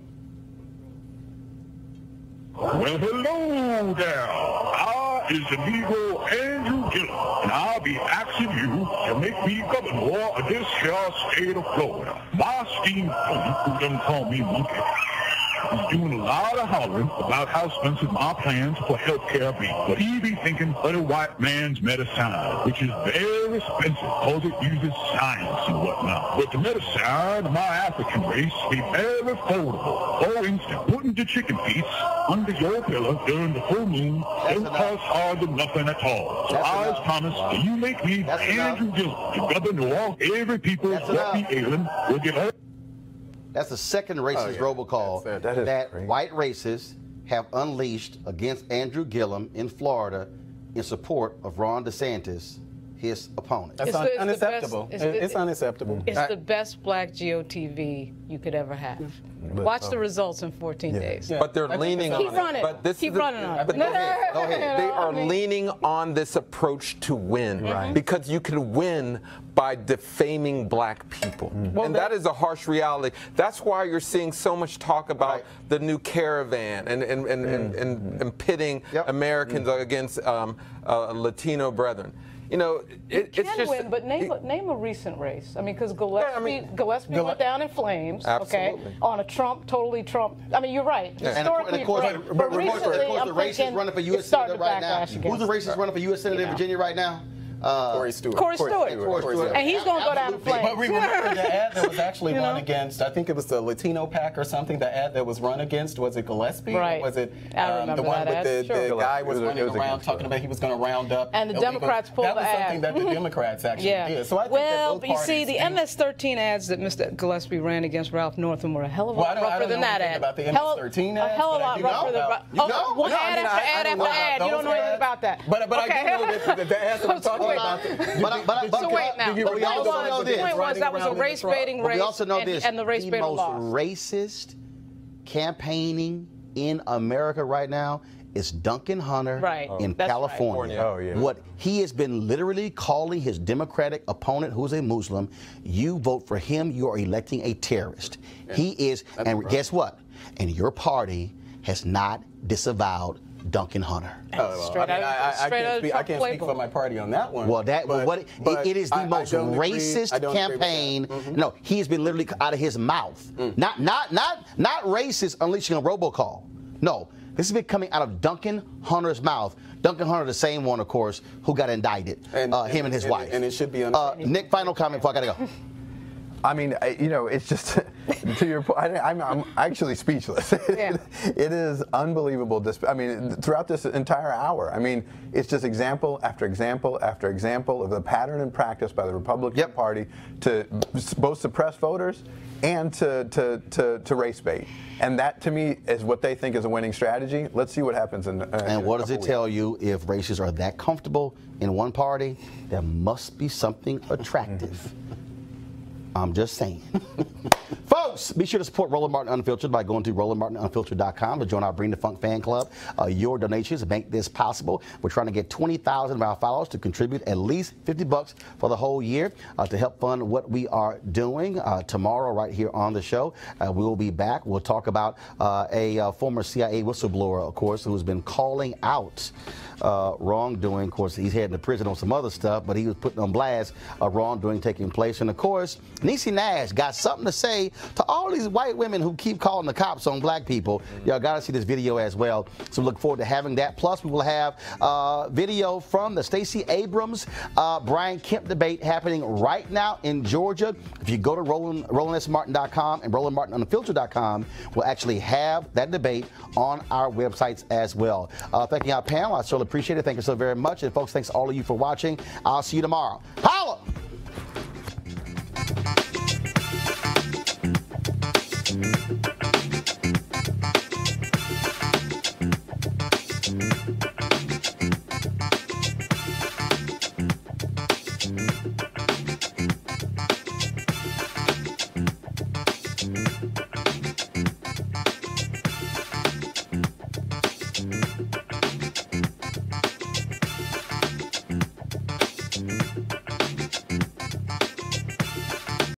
Speaker 14: Well, hello there. I is the Negro Andrew Gillum, and I'll be asking you to make me governor of this here state of Florida. My esteemed opponent, who doesn't call me monkey, is doing a lot of hollering about how expensive my plans for health care be. But he be thinking of the white man's medicine, which is very expensive because it uses science and whatnot. But the medicine of my African race be very affordable. For instance, putting the chicken feet under your pillow during the full moon don't cost hardly nothing at all. So I promise that you make me Andrew Gillum, the governor, every people that be ailing will get all.
Speaker 1: That's the second racist robocall that white racists have unleashed against Andrew Gillum in Florida in support of Ron DeSantis, his opponent.
Speaker 5: That's unacceptable. It's unacceptable.
Speaker 4: It's the best black GOTV you could ever have. Watch the results in 14 days.
Speaker 8: But they're leaning on it. But this
Speaker 4: Keep running on it.
Speaker 8: Go ahead. They are leaning on this approach to win because you can win by defaming black people. And that is a harsh reality. That's why you're seeing so much talk about the new caravan and pitting Americans against Latino brethren. You know, it's just
Speaker 4: win, but name a recent race. I mean, because Gillespie went down in flames.
Speaker 8: Absolutely.
Speaker 4: Okay, on a totally Trump. I mean, you're right. Historically,
Speaker 1: of course, but recently, the racist running for U.S. Senator right now. Who's the racist running for U.S. Senator in Virginia right now?
Speaker 5: Corey Stewart.
Speaker 4: And he's going to go down in flames.
Speaker 5: But remember the ad that was actually run against, I think it was the Latino PAC or something, the ad that was run against, was it Gillespie?
Speaker 4: Right.
Speaker 5: Or was it
Speaker 4: the
Speaker 5: one with the guy was running around talking about he was going to round up
Speaker 4: and the Democrats pulled the ad.
Speaker 5: That was something that the Democrats actually did. So I think
Speaker 4: but you see, the MS-13 ads that Mr. Gillespie ran against Ralph Northam were a hell of a lot rougher than that ad.
Speaker 5: About the MS-13 ads,
Speaker 4: a hell of a lot rougher than one ad after ad after ad. You don't know anything about that.
Speaker 5: But I do know that the ads that I'm talking about.
Speaker 4: So wait now.
Speaker 1: But we also know this.
Speaker 4: The point was that was a race-baiting race.
Speaker 1: We also know this.
Speaker 4: And the race-baiting lost.
Speaker 1: The most racist campaigning in America right now is Duncan Hunter in California.
Speaker 5: Oh, yeah.
Speaker 1: What he has been literally calling his Democratic opponent, who's a Muslim, you vote for him, you are electing a terrorist. He is, and guess what? And your party has not disavowed Duncan Hunter.
Speaker 5: I can't speak for my party on that one.
Speaker 1: Well, it is the most racist campaign. No, he's been literally out of his mouth. Not racist unleashing a robocall. No, this has been coming out of Duncan Hunter's mouth. Duncan Hunter, the same one, of course, who got indicted. Him and his wife.
Speaker 5: And it should be
Speaker 1: Nick, final comment before I gotta go.
Speaker 6: I mean, you know, it's just to your point. I'm actually speechless.
Speaker 4: Yeah.
Speaker 6: It is unbelievable. I mean, throughout this entire hour, I mean, it's just example after example after example of the pattern and practice by the Republican Party to both suppress voters and to race bait. And that, to me, is what they think is a winning strategy. Let's see what happens in
Speaker 1: and what does it tell you? If racists are that comfortable in one party, there must be something attractive. I'm just saying. Folks, be sure to support Roland Martin Unfiltered by going to RolandMartinUnfiltered.com to join our Bring the Funk fan club. Your donations make this possible. We're trying to get 20,000 of our followers to contribute at least $50 for the whole year to help fund what we are doing. Tomorrow, right here on the show, we will be back. We'll talk about a former CIA whistleblower, of course, who's been calling out wrongdoing. Of course, he's heading to prison on some other stuff, but he was putting on blast wrongdoing taking place. And, of course, Niecy Nash got something to say to all these white women who keep calling the cops on black people. Y'all got to see this video as well. So look forward to having that. Plus, we will have video from the Stacey Abrams, Brian Kemp debate happening right now in Georgia. If you go to RolandSMartin.com and RolandMartinUnfiltered.com, we'll actually have that debate on our websites as well. Thank you, our panel. I certainly appreciate it. Thank you so very much. And, folks, thanks to all of you for watching. I'll see you tomorrow. Power!